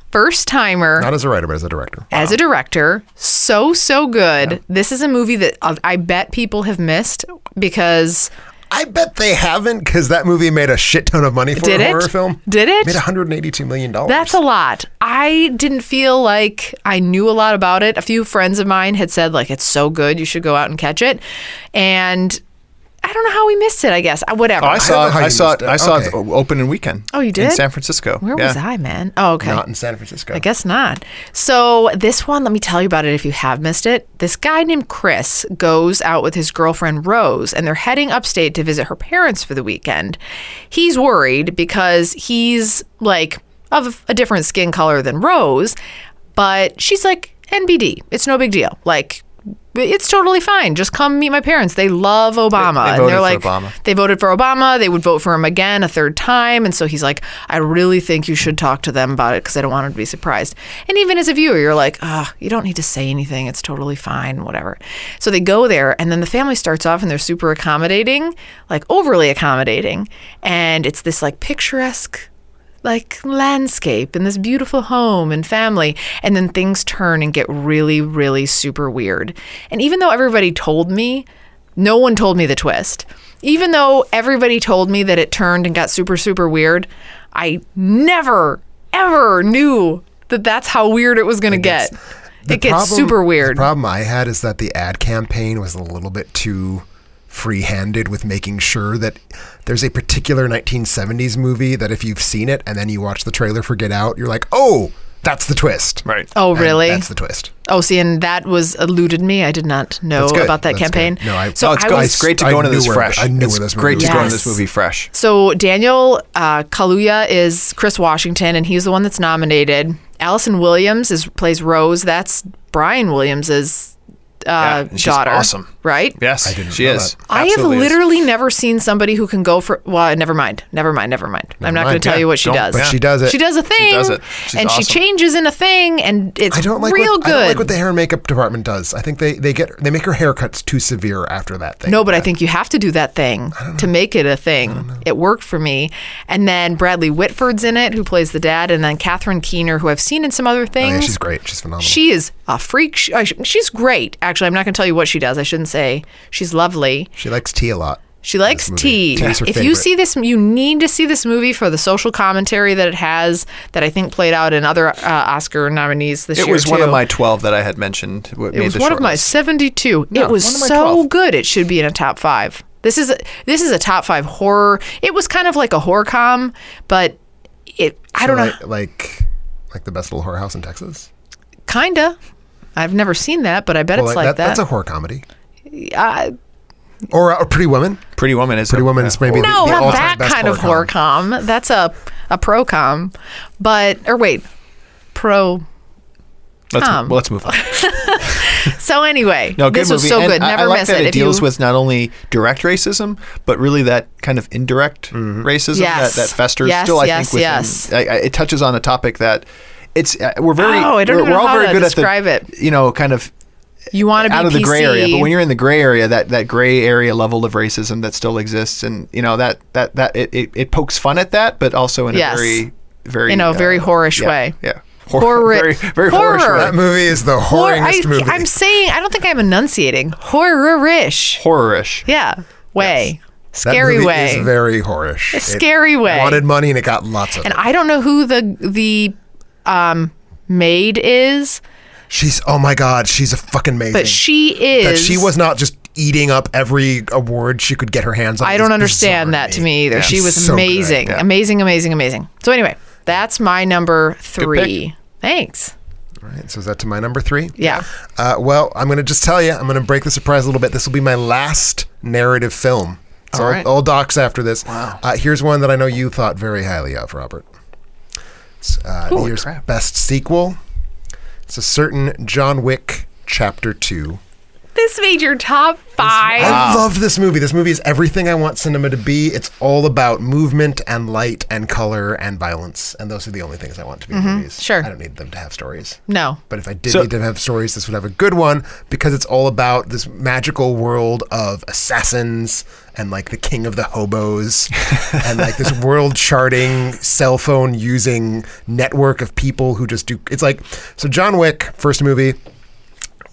Not As a writer, but as a director. as a director. So good. Yeah. This is a movie that I bet people have missed because... I bet they haven't, because that movie made a shit ton of money for a horror film. Did it? Made $182 million. That's a lot. I didn't feel like I knew a lot about it. A few friends of mine had said, like, it's so good, you should go out and catch it. And I don't know how we missed it, I guess. Whatever. Oh, I saw it opening weekend. Oh, you did? In San Francisco. Where was I, man? Oh, okay. Not in San Francisco. I guess not. So this one, let me tell you about it if you have missed it. This guy named Chris goes out with his girlfriend Rose, and they're heading upstate to visit her parents for the weekend. He's worried because he's like of a different skin color than Rose, but she's like, NBD. It's no big deal. Like, it's totally fine. Just come meet my parents. They love Obama. They voted for Obama. They voted for Obama. They would vote for him again a third time. And so he's like, I really think you should talk to them about it because I don't want them to be surprised. And even as a viewer, you're like, you don't need to say anything. It's totally fine, whatever. So they go there, and then the family starts off and they're super accommodating, like overly accommodating. And it's this like picturesque like landscape and this beautiful home and family, and then things turn and get really, really super weird. And even though everybody told me, no one told me the twist. Even though everybody told me that it turned and got super, super weird, I never, ever knew that that's how weird it was going to get. It gets super weird. The problem I had is that the ad campaign was a little bit too free-handed with making sure that there's a particular 1970s movie that if you've seen it and then you watch the trailer for Get Out, you're like, oh, that's the twist. Right. Oh, really? And that's the twist. Oh, see, and that was eluded me. I did not know about that campaign. Good. No, it's great to go into this fresh. I knew where this movie great was. to go into this movie fresh. So Daniel Kaluuya is Chris Washington, and he's the one that's nominated. Allison Williams plays Rose. That's Brian Williams's she's daughter. Awesome. Right? Yes, I didn't she know is. that. I have literally never seen somebody who can go for... Well, never mind. I'm not going to tell you what she does. But she does it. She does a thing. She does it. She's and awesome. she changes in a thing, and it's real good. I don't like what the hair and makeup department does. I think they make her haircuts too severe after that thing. No, but I think you have to do that thing to make it a thing. It worked for me. And then Bradley Whitford's in it, who plays the dad, and then Catherine Keener, who I've seen in some other things. Oh, yeah, she's great. She's phenomenal. She is a freak. She's great. Actually, I'm not going to tell you what she does. I shouldn't say. She's lovely. She likes tea a lot. She likes tea. Tea's her If favorite. you see this, you need to see this movie for the social commentary that it has, that I think played out in other Oscar nominees this year. It was too. one of my 12 that I had mentioned. It was one of my 72. No, it was one of my so 12. good. It should be in a top 5. This is a top 5 horror. It was kind of like a horror com, but I don't know. Like the best little horror house in Texas. Kinda. I've never seen that, but I bet it's like that. That's a horror comedy. Or Pretty Woman. Pretty Woman is maybe no, the not all-time that best kind of horror com. That's a pro com. Pro. Let's move on. So anyway, No, good this was movie. so And good. Never I like miss that it. it deals with not only direct racism, but really that kind of indirect racism Yes. that festers Yes, still. I yes, think yes. it touches on a topic that it's we're very. I don't we're know all how very to good describe at the it. kind of You want to be out of the gray PC. area, but when you're in the gray area, that gray area level of racism that still exists, and that it pokes fun at that, but also in Yes. a very very horror-ish way. Yeah. Horror. Very, very horror-ish way. That movie is the horringest movie. I'm saying, I don't think I'm enunciating. Horror-ish. Horror-ish. Yeah. Way. That Scary movie way. is very horrorish. A scary way. Wanted money and it got lots of And it. I don't know who the maid is, Oh my God, she's a fucking amazing. but she is. That she was not just eating up every award she could get her hands on. I don't is understand bizarre that to me either. Yeah. She was So good. amazing. Yeah. Amazing. So anyway, that's my number 3. Thanks. All right, so is that to my number 3? Yeah. Well, I'm going to just tell you, I'm going to break the surprise a little bit. This will be my last narrative film. So All right. all docs after this. Wow. Here's one that I know you thought very highly of, Robert. It's Holy year's crap. best sequel. It's a certain John Wick Chapter 2. This made your top 5. I love this movie. This movie is everything I want cinema to be. It's all about movement and light and color and violence. And those are the only things I want to be in movies. Sure. I don't need them to have stories. No. But if I did need to have stories, this would have a good one because it's all about this magical world of assassins and like the king of the hobos and like this world charting cell phone using network of people who just do. It's like, so John Wick, first movie.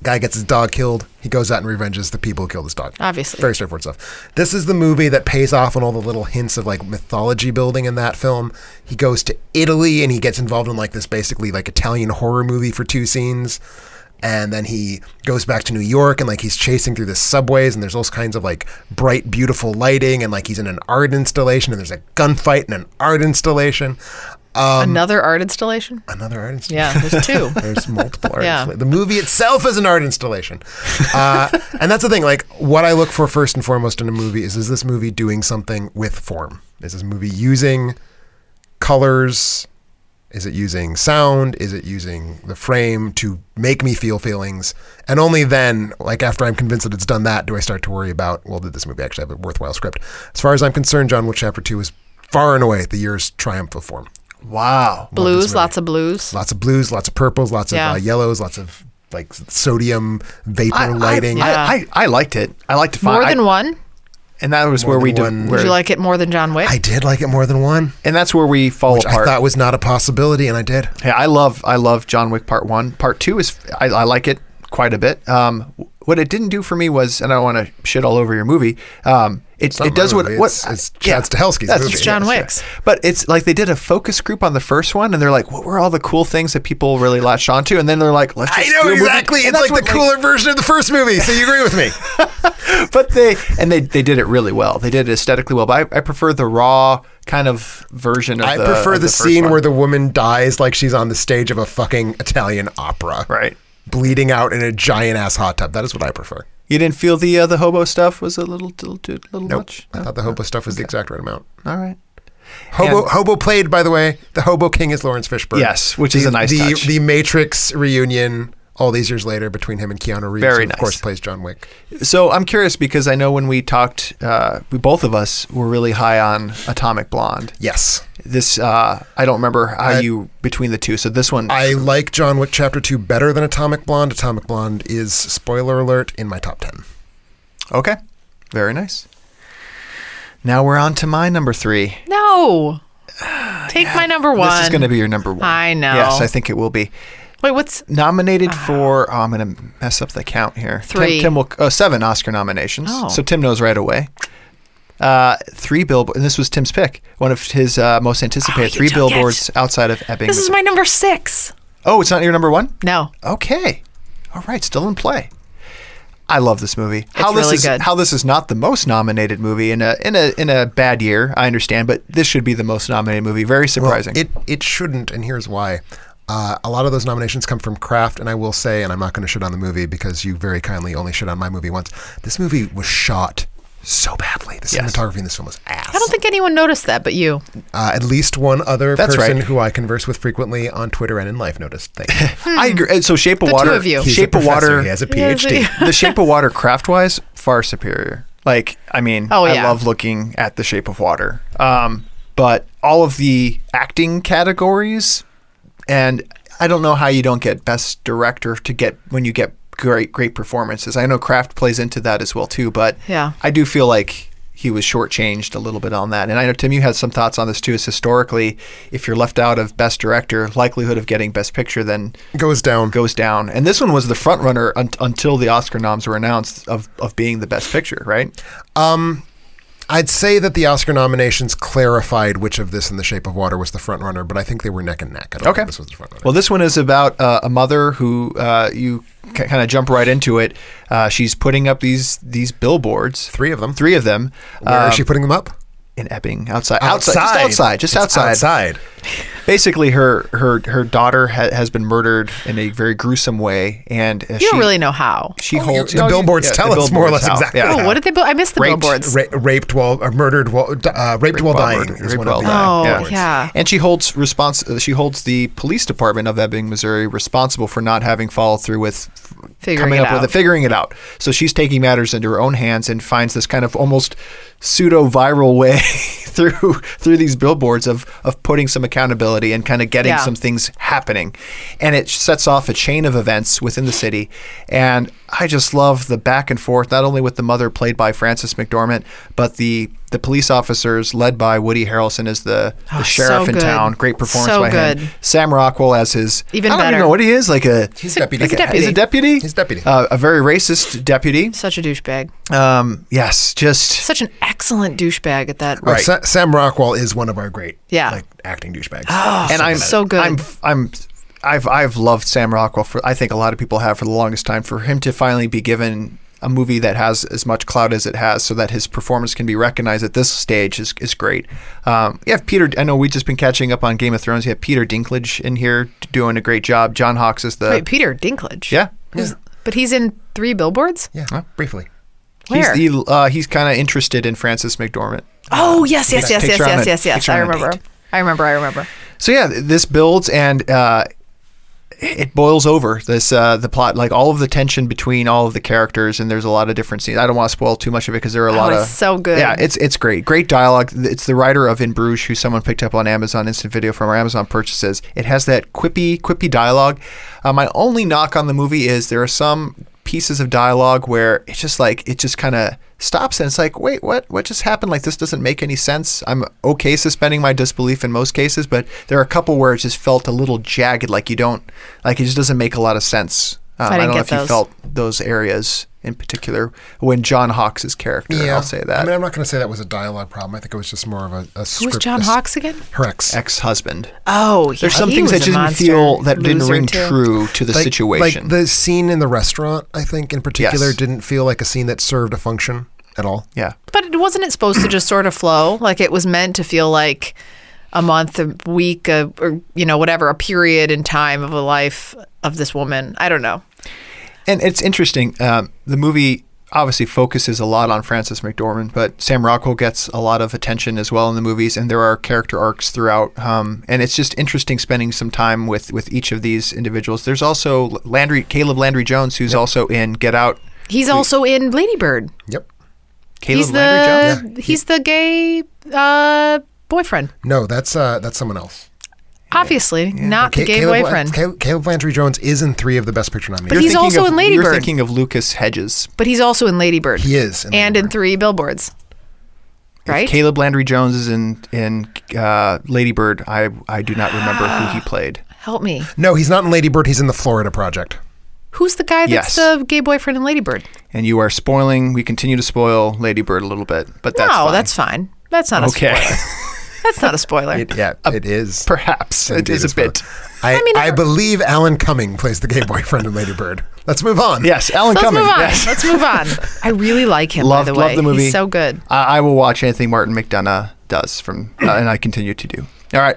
Guy gets his dog killed. He goes out and revenges the people who killed his dog. Obviously. Very straightforward stuff. This is the movie that pays off on all the little hints of like mythology building in that film. He goes to Italy and he gets involved in like this basically like Italian horror movie for 2 scenes. And then he goes back to New York and like he's chasing through the subways and there's all kinds of like bright, beautiful lighting and like he's in an art installation and there's a gunfight in an art installation. Another art installation? Another art installation. Yeah, there's 2. There's multiple art Yeah. installations. The movie itself is an art installation. And that's the thing. Like, what I look for first and foremost in a movie is this movie doing something with form? Is this movie using colors? Is it using sound? Is it using the frame to make me feel feelings? And only then, like after I'm convinced that it's done that, do I start to worry about, well, did this movie actually have a worthwhile script? As far as I'm concerned, John Wick Chapter 2 is far and away the year's triumph of form. Wow. Blues, lots of blues. Lots of blues, lots of purples, lots of yellows, lots of like sodium vapor lighting. I liked it. I liked to find More than one? and that was where we did. Would you like it more than John Wick? I did like it more than one. And that's where we fall which apart. I thought was not a possibility, and I did. Yeah, I love John Wick Part 1. Part 2 is I like it quite a bit. What it didn't do for me was, and I don't want to shit all over your movie. It does what it's Chad Stahelski's movie. It's John Wick's. But it's like they did a focus group on the first one, and they're like, "What were all the cool things that people really latched onto?" And then they're like, "Let's just I know do a movie." exactly. And It's like the cooler version of the first movie. So you agree with me? But they did it really well. They did it aesthetically well. But I prefer the raw kind of version of I prefer the first scene one. where the woman dies like she's on the stage of a fucking Italian opera, Right. bleeding out in a giant ass hot tub. That is what I prefer. You didn't feel the hobo stuff was a little much? I thought the hobo stuff was the exact right amount. All right. Hobo played, by the way, the Hobo King is Lawrence Fishburne. Yes, which is a nice touch. The Matrix reunion all these years later between him and Keanu Reeves, Very who, nice. of course, plays John Wick. So I'm curious because I know when we talked, both of us were really high on Atomic Blonde. Yes. This, I don't remember how you, between the two. So this one. I like John Wick Chapter 2 better than Atomic Blonde. Atomic Blonde is, spoiler alert, in my top 10. Okay. Very nice. Now we're on to my number 3. No. Take my number 1. This is going to be your number 1. I know. Yes, I think it will be. Wait, what's Nominated for, I'm going to mess up the count here. 3. Tim will, 7 Oscar nominations. Oh. So Tim knows right away. 3 billboards, and this was Tim's pick. One of his most anticipated 3 took billboards outside of Ebbing. This is my number 6. Oh, it's not your number 1? No. Okay. All right, still in play. I love this movie. It's really good. How this is not the most nominated movie in a bad year, I understand, but this should be the most nominated movie. Very surprising. Well, it shouldn't, and here's why. A lot of those nominations come from craft, and I will say, and I'm not going to shit on the movie because you very kindly only shit on my movie once. This movie was shot so badly. The cinematography in this film was ass. I don't think anyone noticed that, but you. At least one other That's person right. who I converse with frequently on Twitter and in life noticed things. I agree. So Shape of The Water. two of you. He's Shape a of professor. Water. He has a PhD. The Shape of Water, craft-wise, far superior. Like, I mean, Oh, I yeah. love looking at The Shape of Water. But all of the acting categories, and I don't know how you don't get Best Director when you get great performances. I know craft plays into that as well too, but Yeah. I do feel like he was shortchanged a little bit on that. And I know, Tim, you had some thoughts on this too. Is historically, if you're left out of Best Director, likelihood of getting Best Picture then Goes down. goes down. And this one was the front runner until the Oscar noms were announced of being the Best Picture, right? I'd say that the Oscar nominations clarified which of this and The Shape of Water was the front runner, but I think they were neck and neck. I don't think this was the front runner. Well, this one is about a mother who you kind of jump right into it. She's putting up these billboards. 3 of them. 3 of them. Where is she putting them up? In Ebbing, outside. Outside. Just outside. Outside. Basically, her daughter has been murdered in a very gruesome way, and You don't really know how. she holds The billboards tell us more or less exactly. Yeah. Oh, what did they? I missed the billboards. Raped while murdered while raped while dying murdered, is raped one of while the dying. Oh, yeah. And she holds the police department of Ebbing, Missouri, responsible for not having followed through with figuring it out. So she's taking matters into her own hands and finds this kind of almost pseudo-viral way through these billboards of putting some accountability and kind of getting some things happening. And it sets off a chain of events within the city. And I just love the back and forth, not only with the mother played by Frances McDormand, but the police officers led by Woody Harrelson as the sheriff in town. Great performance by him. Sam Rockwell as his... Even I don't even know what he is. He's a deputy. He's a deputy. He's a deputy? He's a deputy. A very racist deputy. Such a douchebag. Yes, just... Such an excellent douchebag at that. Right. Sam Rockwell is one of our great acting douchebags. Oh, and I'm so good. I've loved Sam Rockwell I think a lot of people have for the longest time. For him to finally be given a movie that has as much clout as it has, so that his performance can be recognized at this stage is great. You have Peter. I know we've just been catching up on Game of Thrones. You have Peter Dinklage in here doing a great job. John Hawkes is the Peter Dinklage. Yeah. But he's in 3 billboards. Yeah, briefly. Where? He's kind of interested in Frances McDormand. Oh yes. I remember. So yeah, this builds and it boils over the plot, like all of the tension between all of the characters, and there's a lot of different scenes. I don't want to spoil too much of it because there are a lot of... It's so good. Yeah, it's great dialogue. It's the writer of In Bruges, who someone picked up on Amazon Instant Video from our Amazon purchases. It has that quippy dialogue. My only knock on the movie is there are some pieces of dialogue where it just kind of stops and it's like, wait, what just happened? Like, this doesn't make any sense. I'm okay suspending my disbelief in most cases, but there are a couple where it just felt a little jagged, like it just doesn't make a lot of sense. I don't know if you felt those areas in particular when John Hawkes' character. I'll say that. I mean, I'm not going to say that was a dialogue problem. I think it was just more of a script. Who's John Hawkes again? Her ex-husband. Oh, yeah. There's some things that didn't ring true to the situation. Like the scene in the restaurant, I think in particular, didn't feel like a scene that served a function at all. Yeah. But wasn't it supposed to just sort of flow? Like it was meant to feel like a month, a week, or whatever, a period in time of a life of this woman. I don't know. And it's interesting. The movie obviously focuses a lot on Frances McDormand, but Sam Rockwell gets a lot of attention as well in the movies, and there are character arcs throughout. And it's just interesting spending some time with each of these individuals. There's also Caleb Landry Jones, who's also in Get Out. He's also in Lady Bird. Yep. Caleb Landry Jones? He's the gay boyfriend. No, that's someone else. Obviously, not the gay boyfriend. Caleb Landry Jones is in 3 of the Best Picture nominees. But he's also in Lady Bird. You're thinking of Lucas Hedges. But he's also in Lady Bird. He is. In 3 billboards. Right? If Caleb Landry Jones is in Lady Bird, I do not remember who he played. Help me. No, he's not in Lady Bird. He's in the Florida Project. Who's the guy that's the gay boyfriend in Lady Bird? And you are spoiling. We continue to spoil Lady Bird a little bit, but that's fine. That's fine. That's not a spoiler. That's not a spoiler. It is. Perhaps. It is a bit. I believe Alan Cumming plays the gay boyfriend in Lady Bird. Let's move on. Yes, Alan Cumming. Let's move on. I really like him, by the way. Love the movie. He's so good. I will watch anything Martin McDonagh does and I continue to do. All right.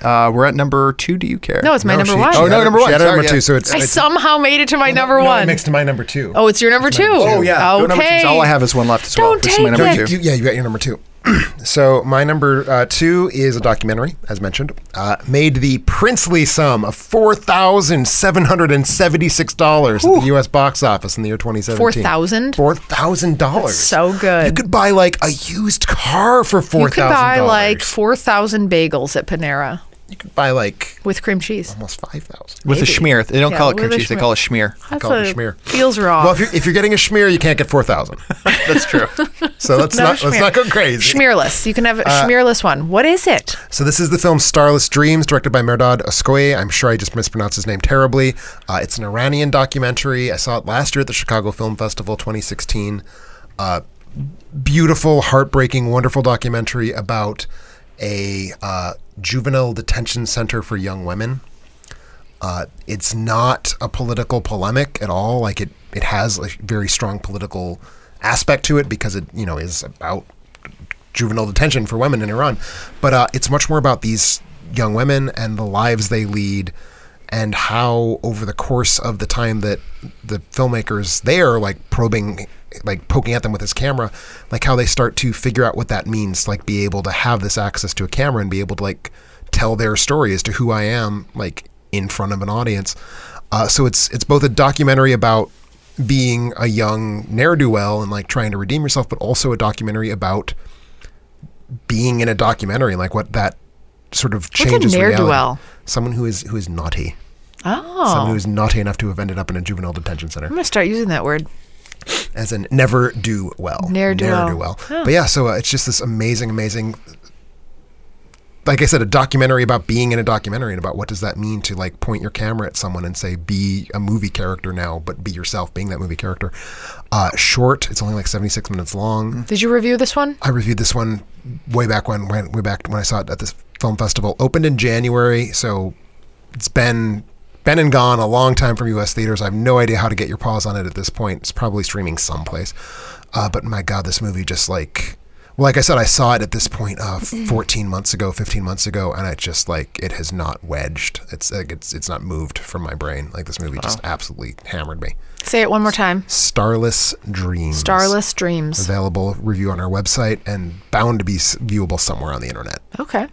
We're at number 2. Do you care? No, it's my number 1. Oh, no, number 1. She had number 2, so it's... I somehow made it to my number 1. It makes to my number 2. Oh, it's your number 2. Oh, yeah. Okay. Number 2. All I have is one left as well. Don't this is my number take 2. Yeah, you got your number 2. So my number 2 is a documentary, as mentioned, made the princely sum of $4,776 at the U.S. box office in the year 2017. $4,000? $4,000. So good. You could buy like a used car for $4,000. You could buy like 4,000 bagels at Panera. You could buy like with cream cheese, almost 5,000 with a schmear. They don't call it cream cheese; they call it schmear. Call it a schmear. Feels wrong. Well, if you're getting a schmear, you can't get 4,000. That's true. So let's not go crazy. Schmearless. You can have a schmearless one. What is it? So this is the film Starless Dreams, directed by Mehrdad Oskoye. I'm sure I just mispronounced his name terribly. It's an Iranian documentary. I saw it last year at the Chicago Film Festival 2016. Beautiful, heartbreaking, wonderful documentary about a juvenile detention center for young women. It's not a political polemic at all. Like it has a very strong political aspect to it because it is about juvenile detention for women in Iran. But it's much more about these young women and the lives they lead, and how over the course of the time that the filmmakers there like probing, like poking at them with his camera, like how they start to figure out what that means, like be able to have this access to a camera and be able to like tell their story as to who I am, like in front of an audience. So it's both a documentary about being a young ne'er-do-well and like trying to redeem yourself, but also a documentary about being in a documentary, like what that sort of changes What's a ne'er-do-well? reality. Someone who is naughty. Oh. Someone who is naughty enough to have ended up in a juvenile detention center. I'm going to start using that word. As in never do well. Ne'er-do-well. But yeah, so it's just this amazing, like I said, a documentary about being in a documentary and about what does that mean to like point your camera at someone and say, be a movie character now, but be yourself being that movie character. Short, it's only like 76 minutes long. Did you review this one? I reviewed this one way back when I saw it at this film festival. Opened in January, so it's been and gone a long time from U.S. theaters. I have no idea how to get your paws on it at this point. It's probably streaming someplace. But my God, this movie just like I said, I saw it at this point 15 months ago, and it just like, it has not wedged. It's like, it's not moved from my brain. Like this movie just absolutely hammered me. Say it one more time. Starless Dreams. Starless Dreams. Available review on our website and bound to be viewable somewhere on the internet. Okay.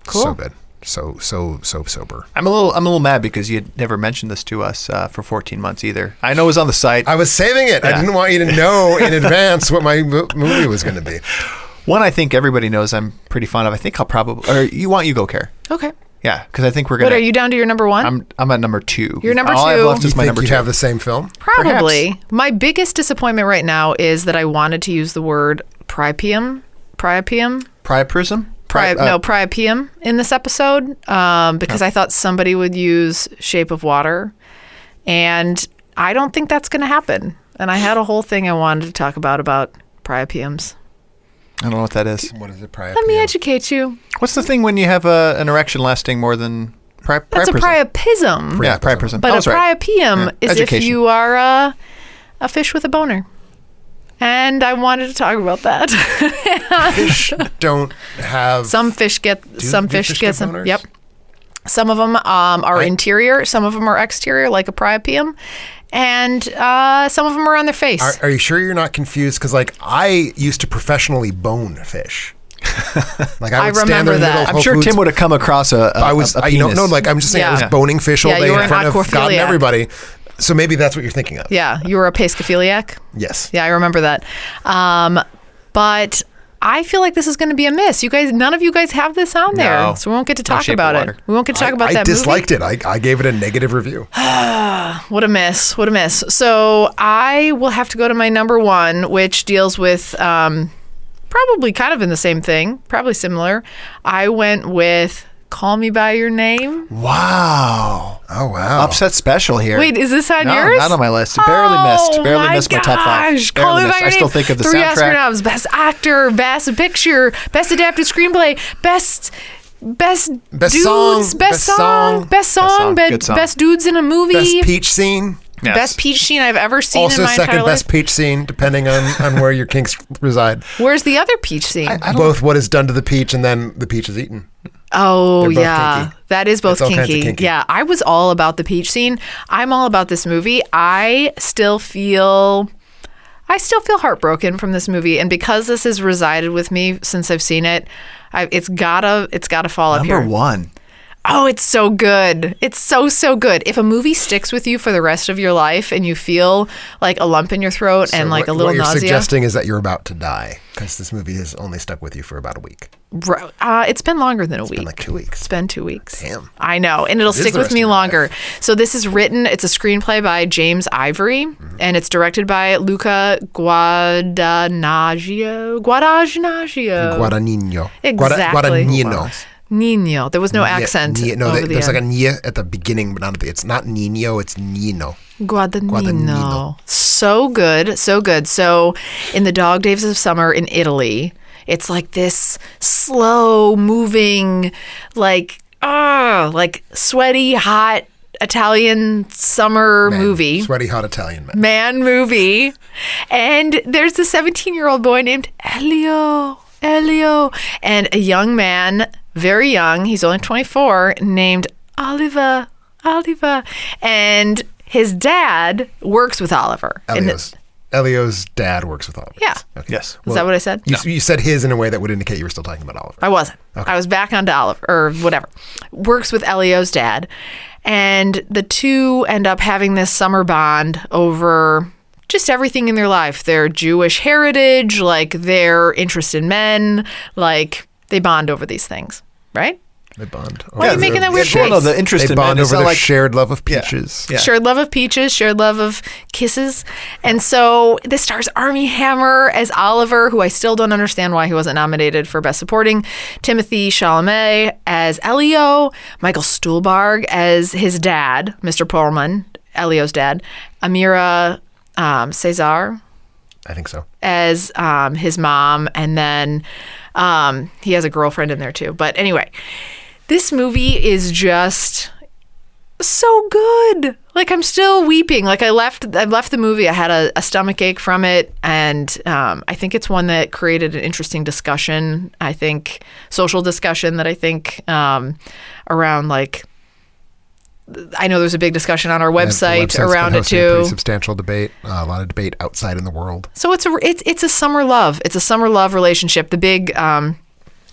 Cool. So good. So sober. I'm a little mad because you had never mentioned this to us for 14 months either. I know it was on the site. I was saving it. Yeah. I didn't want you to know in advance what my movie was going to be. One I think everybody knows I'm pretty fond of. I think I'll probably, or you go, Carrie. Okay. Yeah, because I think we're going to. What, are you down to your number one? I'm at number 2. You're number All I have 2. left is my number 2. You have the same film? Probably. Perhaps. My biggest disappointment right now is that I wanted to use the word priapium. Priapism? Priapium in this episode because I thought somebody would use Shape of Water, and I don't think that's going to happen. And I had a whole thing I wanted to talk about priapiums. I don't know what that is. What is it? Priapium? Let me educate you. What's the thing when you have an erection lasting more than That's a priapism. Yeah, priapism. But a priapium is Education. if you are a fish with a boner. And I wanted to talk about that. Fish don't have... Some fish get some. boners? Yep. Some of them are interior. Some of them are exterior, like a priapium. And some of them are on their face. Are you sure you're not confused? Because like I used to professionally bone fish. Like I would stand there in the middle of I'm Whole sure Foods. Tim would have come across a penis. I'm just saying I was boning fish all day you were in front an of God and aquaphiliac. everybody. So maybe that's what you're thinking of. Yeah, you were a pescophiliac. Yes. Yeah, I remember that. But I feel like this is going to be a miss. You guys, none of you guys have this on there, No. so we won't get to No talk Shape of about it. Water. We won't get to talk about I that disliked movie. it. I gave it a negative review. What a miss. What a miss. So I will have to go to my number 1, which deals with probably kind of in the same thing, probably similar. I went with Call Me By Your Name. Wow. Oh, wow. Upset special here. Wait, is this on No, yours? not on my list. Barely missed my top 5. Call Barely Me missed. By Your I still Name. think of the 3 soundtrack. Oscar noms: Best Actor, Best Picture, Best Adapted Screenplay, Best Dudes, Best Song, Good song. Best Dudes in a Movie, Best peach scene. Yes. Best peach scene I've ever seen Also in my second entire best life. peach scene, depending on where your kinks reside. Where's the other peach scene? Both what is done to the peach and then the peach is eaten. Oh, They're both yeah. kinky. That is both It's all kinds of kinky. kinky. Yeah, I was all about the peach scene. I'm all about this movie. I still feel heartbroken from this movie, and because this has resided with me since I've seen it, it's gotta fall up here. Number 1. Oh, it's so good. It's so good. If a movie sticks with you for the rest of your life and you feel like a lump in your throat and like a little what you're nausea. suggesting is that you're about to die because this movie has only stuck with you for about a week. It's been longer than a week. It's been like 2 weeks. It's been 2 weeks. Damn. I know. And it'll It is stick the with rest me of your longer. So this is written, it's a screenplay by James Ivory, and it's directed by Luca Guadagnino. Guadagnino. Exactly. Guadagnino. Nino. There was no accent over the there's end. like a nia at the beginning, but not at the. It's not Nino, it's Nino. Guadagnino. So good. So good. So in the dog days of summer in Italy, it's like this slow moving, like sweaty, hot Italian summer movie. Sweaty, hot Italian Man movie. And there's a 17-year-old boy named Elio, and a young man very young. He's only 24, named Oliver. And his dad works with Oliver. Elio's dad works with Oliver. Yeah. Okay. Yes. Is that what I said? You said his in a way that would indicate you were still talking about Oliver. I wasn't. Okay. I was back onto Oliver, or whatever. Works with Elio's dad. And the two end up having this summer bond over just everything in their life. Their Jewish heritage, like their interest in men, like they bond over these things, right? They bond. Why are you making that weird face? No, the interest They in men bond is over not their like shared love of peaches. Yeah. Shared love of peaches, shared love of kisses. And so this stars Armie Hammer as Oliver, who I still don't understand why he wasn't nominated for Best Supporting, Timothée Chalamet as Elio, Michael Stuhlbarg as his dad, Mr. Pullman, Elio's dad, Amira Cesar I think so. as his mom, and then he has a girlfriend in there too. But anyway, this movie is just so good. Like, I'm still weeping. Like, I left the movie. I had a stomach ache from it, and I think it's one that created an interesting discussion. I think social discussion that I think around, like, I know there's a big discussion on our website around it too. A pretty substantial debate, a lot of debate outside in the world. So it's a summer love. It's a summer love relationship. The big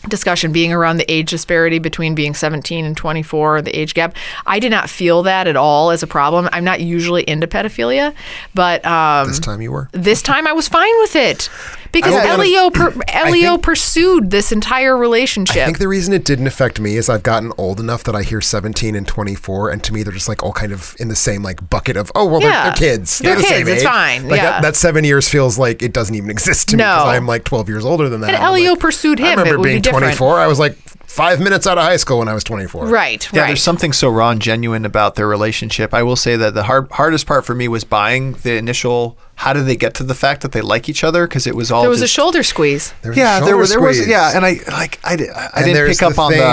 discussion being around the age disparity between being 17 and 24, the age gap. I did not feel that at all as a problem. I'm not usually into pedophilia, but This time you were? This time I was fine with it because I Elio think- pursued this entire relationship. I think the reason it didn't affect me is I've gotten old enough that I hear 17 and 24, and to me they're just like all kind of in the same like bucket of, oh, well, they're kids. They're the kids, same it's age. fine, Like yeah. that 7 years feels like it doesn't even exist to me because No. I'm like 12 years older than that. And And I'm Elio like, pursued him. I remember It would be being different. 24. I was like 5 minutes out of high school when I was 24. Right. Yeah, there's something so raw and genuine about their relationship. I will say that the hardest part for me was buying the initial. How did they get to the fact that they like each other? Because it was all There was a just, shoulder squeeze. There was yeah, a there was squeeze. yeah, and I And didn't there's pick up the on thing the.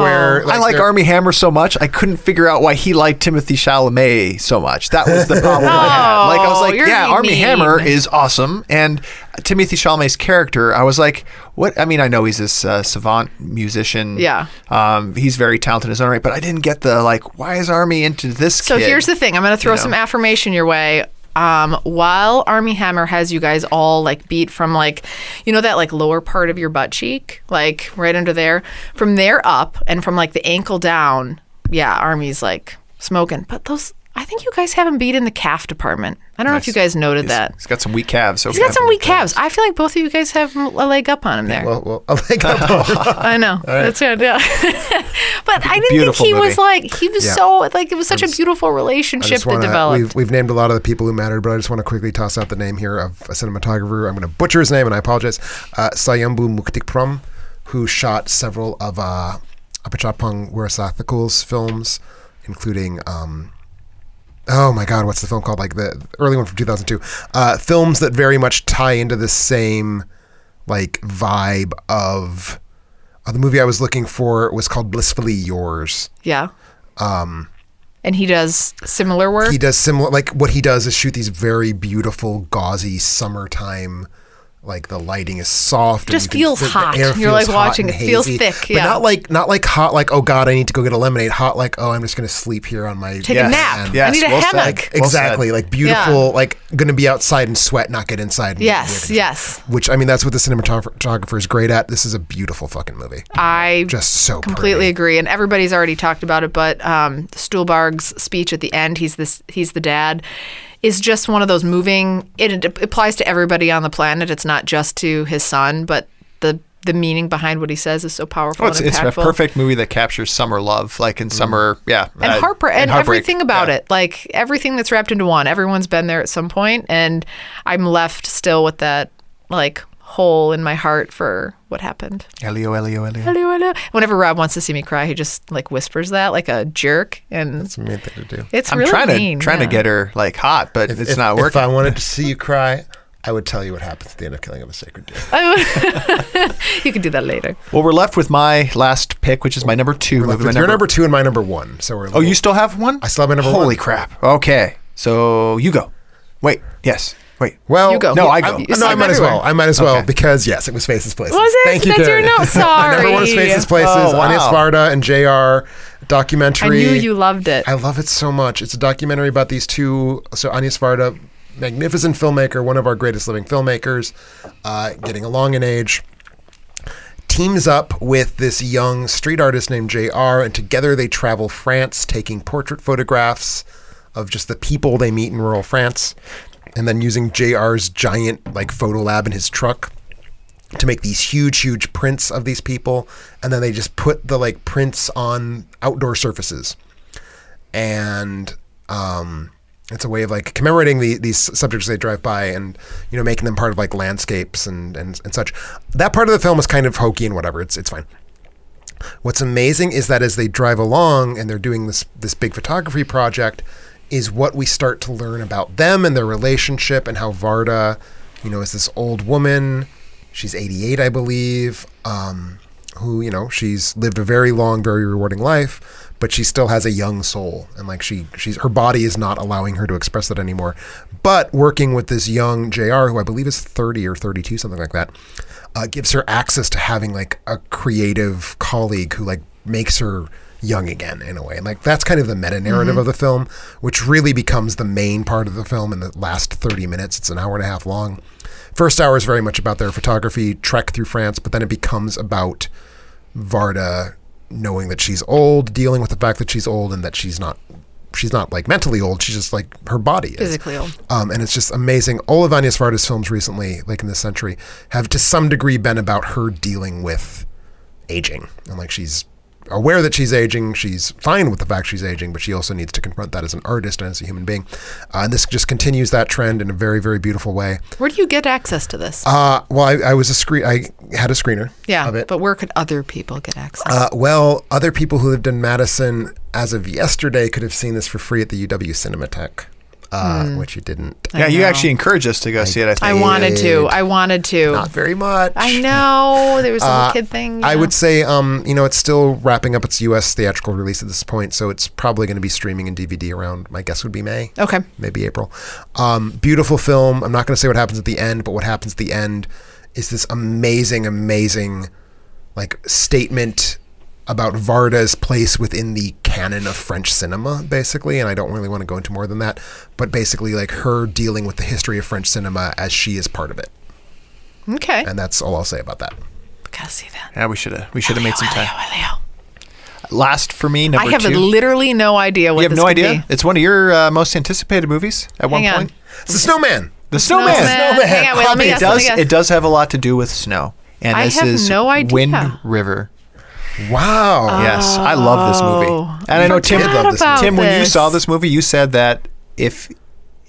where I like there- Armie Hammer so much, I couldn't figure out why he liked Timothée Chalamet so much. That was the problem I had. Like, I was like, you're yeah, Armie mean. Hammer is awesome, and Timothée Chalamet's character, I was like, what? I mean, I know he's this savant musician. Yeah. He's very talented in his own right, but I didn't get the, like, why is Armie into this So kid? here's the thing. I'm going to throw You know? some affirmation your way. While Armie Hammer has you guys all like beat from like, you know, that like lower part of your butt cheek, like right under there, from there up and from like the ankle down. Yeah, Armie's like smoking. But I think you guys have him beat in the calf department. I don't know if you guys noted that. He's got some weak calves. He's got some weak calves. I feel like both of you guys have a leg up on him there. Well, I'll take up. I know. That's good. Yeah. But I didn't think Beautiful he was movie. like, he was so, like, it was such a beautiful relationship that developed. We've named a lot of the people who mattered, but I just want to quickly toss out the name here of a cinematographer. I'm going to butcher his name, and I apologize. Sayambu Muktikprom, who shot several of Apachapong Weerasathikul's films, including oh my God, what's the film called? Like the early one from 2002. Films that very much tie into the same like vibe of the movie I was looking for was called Blissfully Yours. Yeah. And he does similar work? He does similar, like what he does is shoot these very beautiful, gauzy summertime. Like the lighting is soft. Just and you feels the hot. air You're feels like hot watching and it. Feels hazy. thick, But yeah. not like hot, like, oh God, I need to go get a lemonade. Hot, like, oh, I'm just going to sleep here on my Take a nap. Yes, I need a well said. hammock. Well exactly. said. Like beautiful, like going to be outside and sweat, not get inside. And Yes, get yes. Which, I mean, that's what the cinematographer is great at. This is a beautiful fucking movie. I Just so completely pretty. agree, and everybody's already talked about it. But Stuhlbarg's speech at the end, he's the dad, is just one of those moving. It applies to everybody on the planet. It's not just to his son, but the meaning behind what he says is so powerful and it's impactful. a perfect movie that captures summer love, like in summer, yeah, and heartbreak and heartbreak, everything about yeah. it, like everything that's wrapped into one. Everyone's been there at some point, and I'm left still with that like hole in my heart for what happened. Elio. Hello, hello. Whenever Rob wants to see me cry, he just like whispers that like a jerk, and It's a mean thing to do. it's I'm really trying mean. to yeah. get her like hot, but it's not If working. I wanted to see you cry, I would tell you what happens at the end of Killing of a Sacred Deer. You can do that later. Well, we're left with my last pick, which is my number two. movie. My Your number two and my number one. So we're. Oh, you still have one? I still have my number one. Holy crap! Okay, so you go. Wait, yes. Wait. Well, You go. No, I go. You No, see I him might as everywhere. well. I might as well Okay. because yes, it was Faces Places. Was it? Thank you, That's your Carrie. note. Sorry. Number one is Faces Places. Oh, wow. Anya Sparta and JR documentary. I knew you loved it. I love it so much. It's a documentary about these two. So Anya Sparta, magnificent filmmaker, one of our greatest living filmmakers, getting along in age, teams up with this young street artist named JR, and together they travel France, taking portrait photographs of just the people they meet in rural France, and then using JR's giant like photo lab in his truck to make these huge prints of these people, and then they just put the like prints on outdoor surfaces, and it's a way of like commemorating these subjects they drive by, and making them part of like landscapes and such. That part of the film is kind of hokey and whatever. It's fine. What's amazing is that as they drive along and they're doing this big photography project, is what we start to learn about them and their relationship, and how Varda, is this old woman. She's 88, I believe, who, she's lived a very long, very rewarding life, but she still has a young soul. And like she's her body is not allowing her to express that anymore. But working with this young JR, who I believe is 30 or 32, something like that, gives her access to having like a creative colleague who like makes her young again in a way. And like that's kind of the meta narrative of the film, which really becomes the main part of the film in the last 30 minutes. It's an hour and a half long. First hour is very much about their photography trek through France, but then it becomes about Varda knowing that she's old, dealing with the fact that she's old, and that she's not like mentally old. She's just like her body is Physically old. and it's just amazing. All of Anya Sparta's films recently, like in this century, have to some degree been about her dealing with aging, and like she's aware that she's aging. She's fine with the fact she's aging, but she also needs to confront that as an artist and as a human being. And this just continues that trend in a very, very beautiful way. Where do you get access to this? Well, I had a screener of it. But where could other people get access? Well, other people who lived in Madison as of yesterday could have seen this for free at the UW Cinematheque, which you didn't. Yeah, you know. actually encouraged us to go see it, I think. I wanted to. Not very much. I know. There was a little kid thing. I would say, it's still wrapping up its U.S. theatrical release at this point, so it's probably going to be streaming in DVD around, my guess would be May. Okay. Maybe April. Beautiful film. I'm not going to say what happens at the end, but what happens at the end is this amazing, like, statement about Varda's place within the canon of French cinema, basically, and I don't really want to go into more than that, but basically like her dealing with the history of French cinema as she is part of it. Okay. And that's all I'll say about that. Gotta see that. Yeah, we should have made some time. Last for me, number I have two. literally no idea what You have this no could idea? be. It's one of your most anticipated movies at one Hang on. point. It's the Snowman. The Snowman. Hang on, wait, let me guess, let me guess. It does have a lot to do with snow. And I this have is no idea. Wind River. Wow. Yes, I love this movie. And I know Tim Forgot loved this movie. about Tim, when you this. saw this movie, you said that if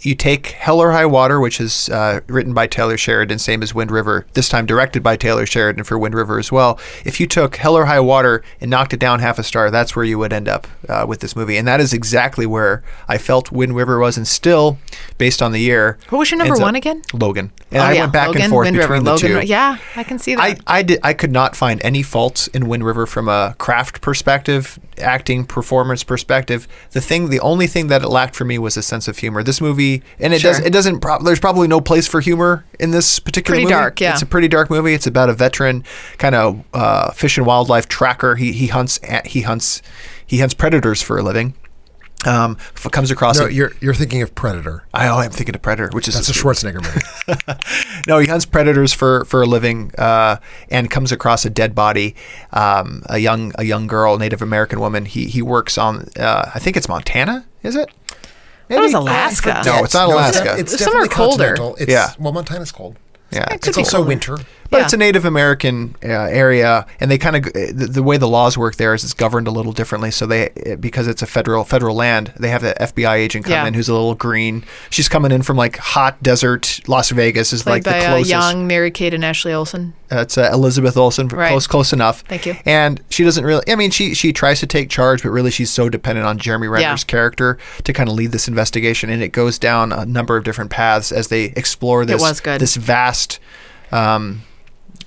you take Hell or High Water, which is written by Taylor Sheridan, same as Wind River, this time directed by Taylor Sheridan for Wind River as well. If you took Hell or High Water and knocked it down half a star, that's where you would end up with this movie. And that is exactly where I felt Wind River was, and still, based on the year. What was your number one again? Logan. And I went back Logan, and forth Wind between River, the Logan, two. Yeah, I can see that. I could not find any faults in Wind River from a craft perspective, acting, performance perspective. The only thing that it lacked for me was a sense of humor. This movie, and there's probably no place for humor in this particular movie. Pretty dark, yeah. It's a pretty dark movie. It's about a veteran kind of fish and wildlife tracker. He hunts predators for a living. Comes across. No, you're thinking of Predator. I'm thinking of Predator, which is That's a Schwarzenegger movie. No, he hunts predators for a living, and comes across a dead body. A young girl, Native American woman. He works on. I think it's Montana. Is it? That was Alaska. No, it's not Alaska. It's somewhere definitely colder. continental. Well, Montana's cold. Yeah, It could It's be also colder. winter. but Yeah. it's a Native American area, and they kind of the way the laws work there is it's governed a little differently. So because it's a federal land, they have the FBI agent come in who's a little green. She's coming in from like hot desert. Las Vegas is Played like the by closest. young Mary-Kate and Ashley Olsen. It's Elizabeth Olsen, Right. close enough. Thank you. And she doesn't really. I mean, she tries to take charge, but really she's so dependent on Jeremy Renner's character to kind of lead this investigation, and it goes down a number of different paths as they explore this. It was good. This vast.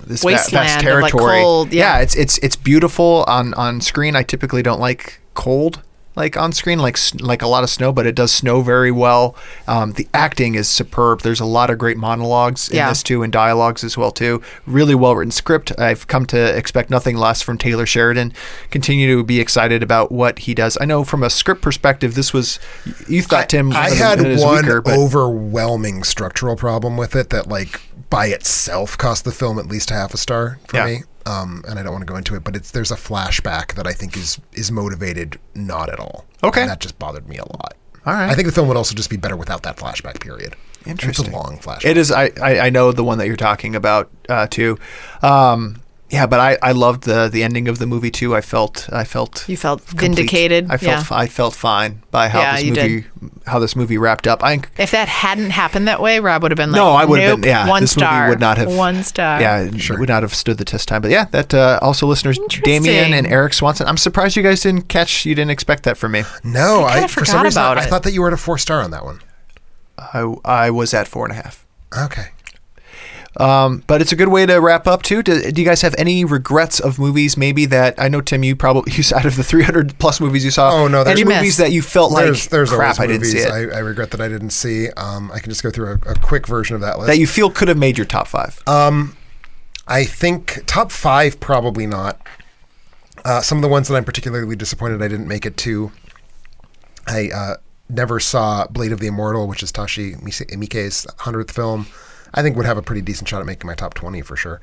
This Wasteland vast of, territory. like, cold, yeah. It's beautiful on screen. I typically don't like cold like on screen, like a lot of snow, but it does snow very well. The acting is superb. There's a lot of great monologues in this too, and dialogues as well too. Really well written script. I've come to expect nothing less from Taylor Sheridan. Continue to be excited about what he does. I know from a script perspective, this was, you thought, Tim, I had one weaker, overwhelming structural problem with it that like by itself cost the film at least half a star for me. And I don't want to go into it, but there's a flashback that I think is motivated not at all. Okay. And that just bothered me a lot. All right. I think the film would also just be better without that flashback period. Interesting. It's a long flashback. It is. I know the one that you're talking about too. Yeah, but I loved the ending of the movie too. I felt You felt complete. vindicated. I felt fine by how this movie wrapped up. If that hadn't happened that way, Rob would have been like, no, I would have been. Yeah, one this star. Movie would not have 1 star. Yeah, would not have stood the test time. But yeah, that also listeners, Interesting. Damien and Eric Swanson. I'm surprised you guys didn't expect that from me. No, I for some reason about I thought that you were at a 4-star on that one. I was at 4.5. Okay. But it's a good way to wrap up too. Do you guys have any regrets of movies maybe that, I know Tim, you out of the 300 plus movies you saw, oh no, any movies that you felt there's crap, I movies didn't see it. I regret that I didn't see. I can just go through a quick version of that list. That you feel could have made your top 5. I think top 5 probably not. Some of the ones that I'm particularly disappointed I didn't make it to. I never saw Blade of the Immortal, which is Tashi Miike's 100th film. I think would have a pretty decent shot at making my top 20 for sure.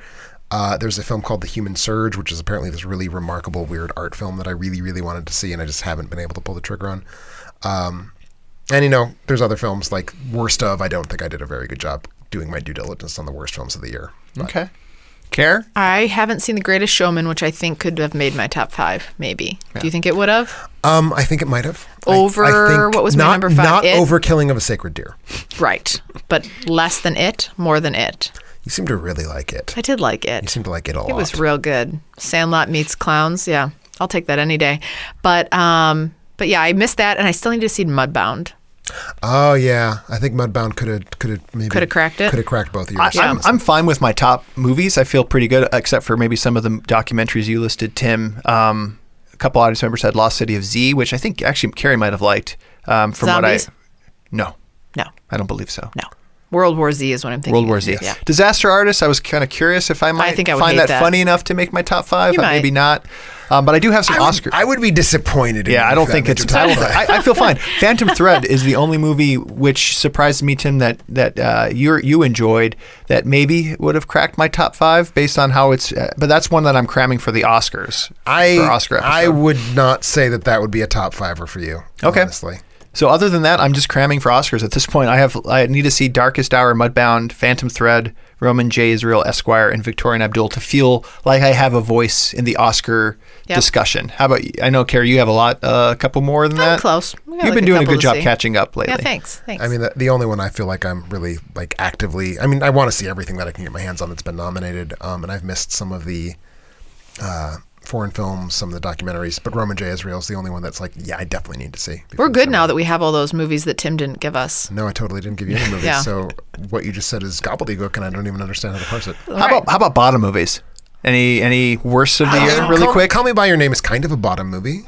There's a film called The Human Surge, which is apparently this really remarkable, weird art film that I really, really wanted to see, and I just haven't been able to pull the trigger on. And there's other films like Worst Of. I don't think I did a very good job doing my due diligence on the worst films of the year. But. Okay. Care? I haven't seen The Greatest Showman, which I think could have made my top 5, maybe. Yeah. Do you think it would have? I think it might have. Over, I think what was my number 5? Not over Killing of a Sacred Deer. Right. But less than it, more than it. You seem to really like it. I did like it. You seem to like it a lot. It was real good. Sandlot meets Clowns. Yeah, I'll take that any day. But yeah, I missed that, and I still need to see Mudbound. Oh yeah, I think Mudbound could have cracked it. Could have cracked both of yours. I'm fine with my top movies. I feel pretty good, except for maybe some of the documentaries you listed, Tim. A couple audience members had Lost City of Z, which I think actually Carrie might have liked. From Zombies? No, I don't believe so. No. World War Z is what I'm thinking. World War Z. Yeah. Disaster Artist, I was kind of curious if I might find that funny enough to make my top 5. Maybe not. But I do have some Oscars. I would be disappointed. I don't think it's entitled. I feel fine. Phantom Thread is the only movie which surprised me, Tim, that you enjoyed, that maybe would have cracked my top 5 based on how it's. But that's one that I'm cramming for the Oscars. For Oscar episode. I would not say that would be a top 5er for you. Okay. Honestly. So other than that, I'm just cramming for Oscars at this point. I need to see Darkest Hour, Mudbound, Phantom Thread, Roman J. Israel Esquire, and Victorian Abdul to feel like I have a voice in the Oscar discussion. How about you? I know, Carrie, you have a couple more than that. I'm close. You've been doing a good job catching up lately. Yeah, thanks. I mean, the only one I feel like I'm really actively. I mean, I want to see everything that I can get my hands on that's been nominated, and I've missed some of the. Foreign films, some of the documentaries, but Roman J. Israel is the only one that's I definitely need to see. We're good now that we have all those movies that Tim didn't give us. No, I totally didn't give you any movies. Yeah. So what you just said is gobbledygook, and I don't even understand how to parse it. How about bottom movies? Any worst of the year, really quick? Call Me by Your Name is kind of a bottom movie.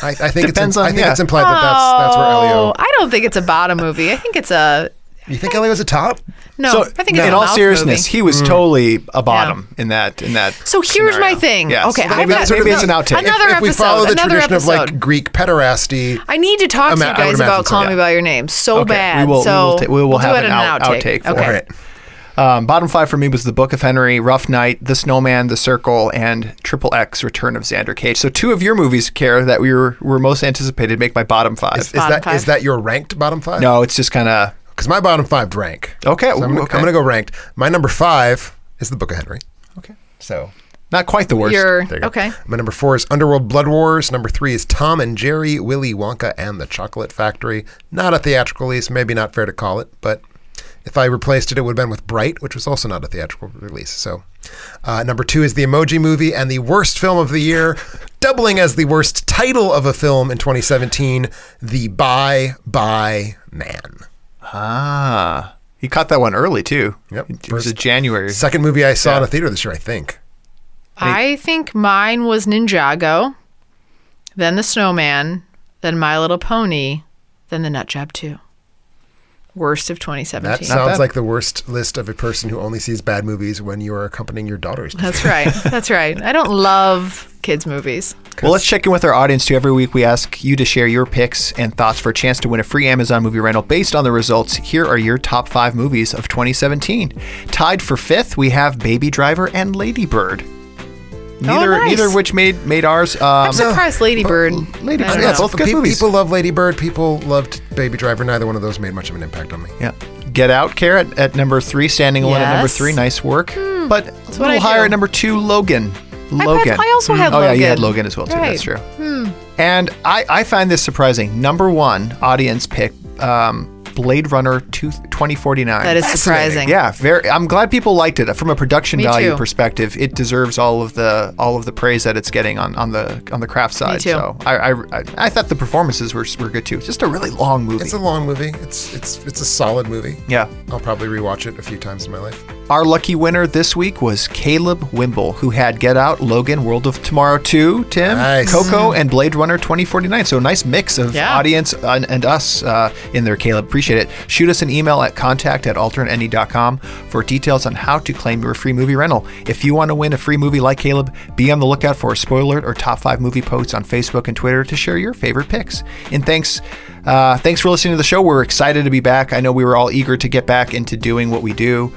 I think Depends I think it's implied that's where Elio. I don't think it's a bottom movie. I think it's a. You think Elio was a top? No, so, I think it's in a all seriousness, movie. he was totally a bottom in that. So here's scenario. my thing. Yes. Okay, maybe it's an outtake. Another if we follow the tradition episode. of Greek pederasty, I need to talk to you guys about Call Me by Your Name so bad. We will have do it an outtake for okay. it. Bottom 5 for me was The Book of Henry, Rough Night, The Snowman, The Circle, and Triple X, Return of Xander Cage. So 2 of your movies, Cara, that were most anticipated make my bottom 5. Is that your ranked bottom 5? No, it's just kind of... Because my bottom 5 rank. Okay. So I'm going to go ranked. My number 5 is The Book of Henry. Okay. So not quite the worst. Okay. My number 4 is Underworld Blood Wars. Number 3 is Tom and Jerry, Willy Wonka and the Chocolate Factory. Not a theatrical release. Maybe not fair to call it, but if I replaced it, it would have been with Bright, which was also not a theatrical release. So number 2 is The Emoji Movie, and the worst film of the year, doubling as the worst title of a film in 2017, The Bye Bye Man. Ah, he caught that one early too. Yep, it was a January. Second movie I saw in a theater this year, I think. I think mine was Ninjago, then The Snowman, then My Little Pony, then The Nut Job 2. Worst of 2017. That sounds like the worst list of a person who only sees bad movies when you are accompanying your daughters. That's right. That's right. I don't love kids' movies. Well, let's check in with our audience too. Every week we ask you to share your picks and thoughts for a chance to win a free Amazon movie rental based on the results. Here are your top 5 movies of 2017. Tied for 5th, we have Baby Driver and Lady Bird. Neither of which made ours. I'm surprised Lady Bird. Lady Bird, yeah, both good movies. People love Lady Bird. People loved Baby Driver. Neither one of those made much of an impact on me. Yeah. Get Out, Carrie, at number 3, standing alone at number 3. Nice work. But a little higher at number 2, Logan. I also had Logan. Oh, yeah, you had Logan as well, too. Right. That's true. And I find this surprising. Number 1 audience pick, Blade Runner 2049. That is surprising. Yeah, I'm glad people liked it. From a production value perspective, it deserves all of the praise that it's getting on the craft side. Me too. So I thought the performances were good too. It's just a really long movie. It's a long movie. It's a solid movie. Yeah. I'll probably rewatch it a few times in my life. Our lucky winner this week was Caleb Wimble, who had Get Out, Logan, World of Tomorrow 2, Tim, nice. Coco, and Blade Runner 2049. So a nice mix of audience and us in there, Caleb. Appreciate it. Shoot us an email at contact@alternatending.com for details on how to claim your free movie rental. If you want to win a free movie like Caleb, be on the lookout for a spoiler alert or top 5 movie posts on Facebook and Twitter to share your favorite picks. And thanks for listening to the show. We're excited to be back. I know we were all eager to get back into doing what we do.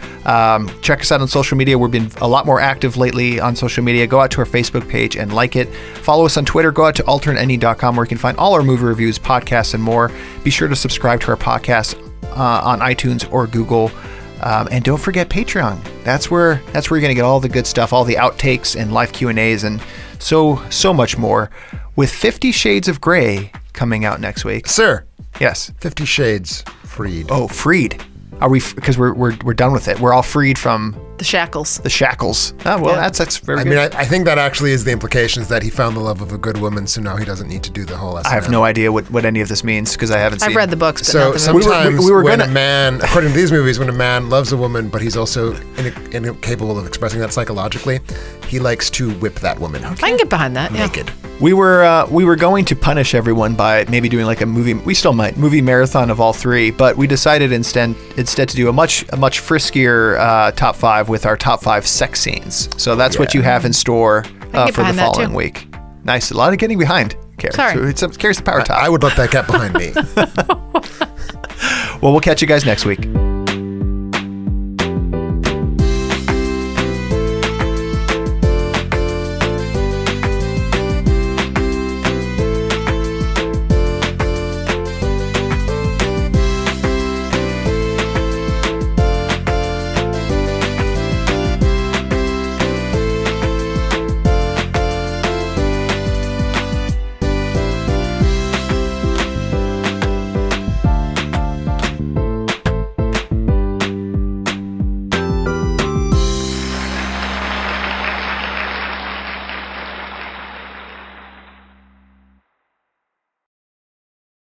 Check us out on social media. We've been a lot more active lately on social media. Go out to our Facebook page and like it. Follow us on Twitter. Go out to alternatending.com where you can find all our movie reviews, podcasts, and more. Be sure to subscribe to our podcast on iTunes or Google. And don't forget Patreon. That's where you're going to get all the good stuff, all the outtakes and live Q&As and so much more. With 50 Shades of Grey coming out next week. Sir. Yes. 50 Shades freed. Oh, freed. Are we? Because we're done with it. We're all freed from the shackles. The shackles. Oh, well, that's very good. I mean, I think that actually is the implication is that he found the love of a good woman, so now he doesn't need to do the whole. I have no idea what any of this means because I haven't seen. I've read the books, but so not the sometimes we were when a man, according to these movies, when a man loves a woman, but he's also incapable of expressing that psychologically, he likes to whip that woman. I can get behind that. Naked. Yeah. We were going to punish everyone by maybe doing like a movie. We still might movie marathon of all 3, but we decided instead to do a much friskier top 5 with our top 5 sex scenes. So that's what you have in store for the following week. Nice, a lot of getting behind. Carrie. Sorry, so Carrie's the power top. I would let that get behind me. Well, we'll catch you guys next week.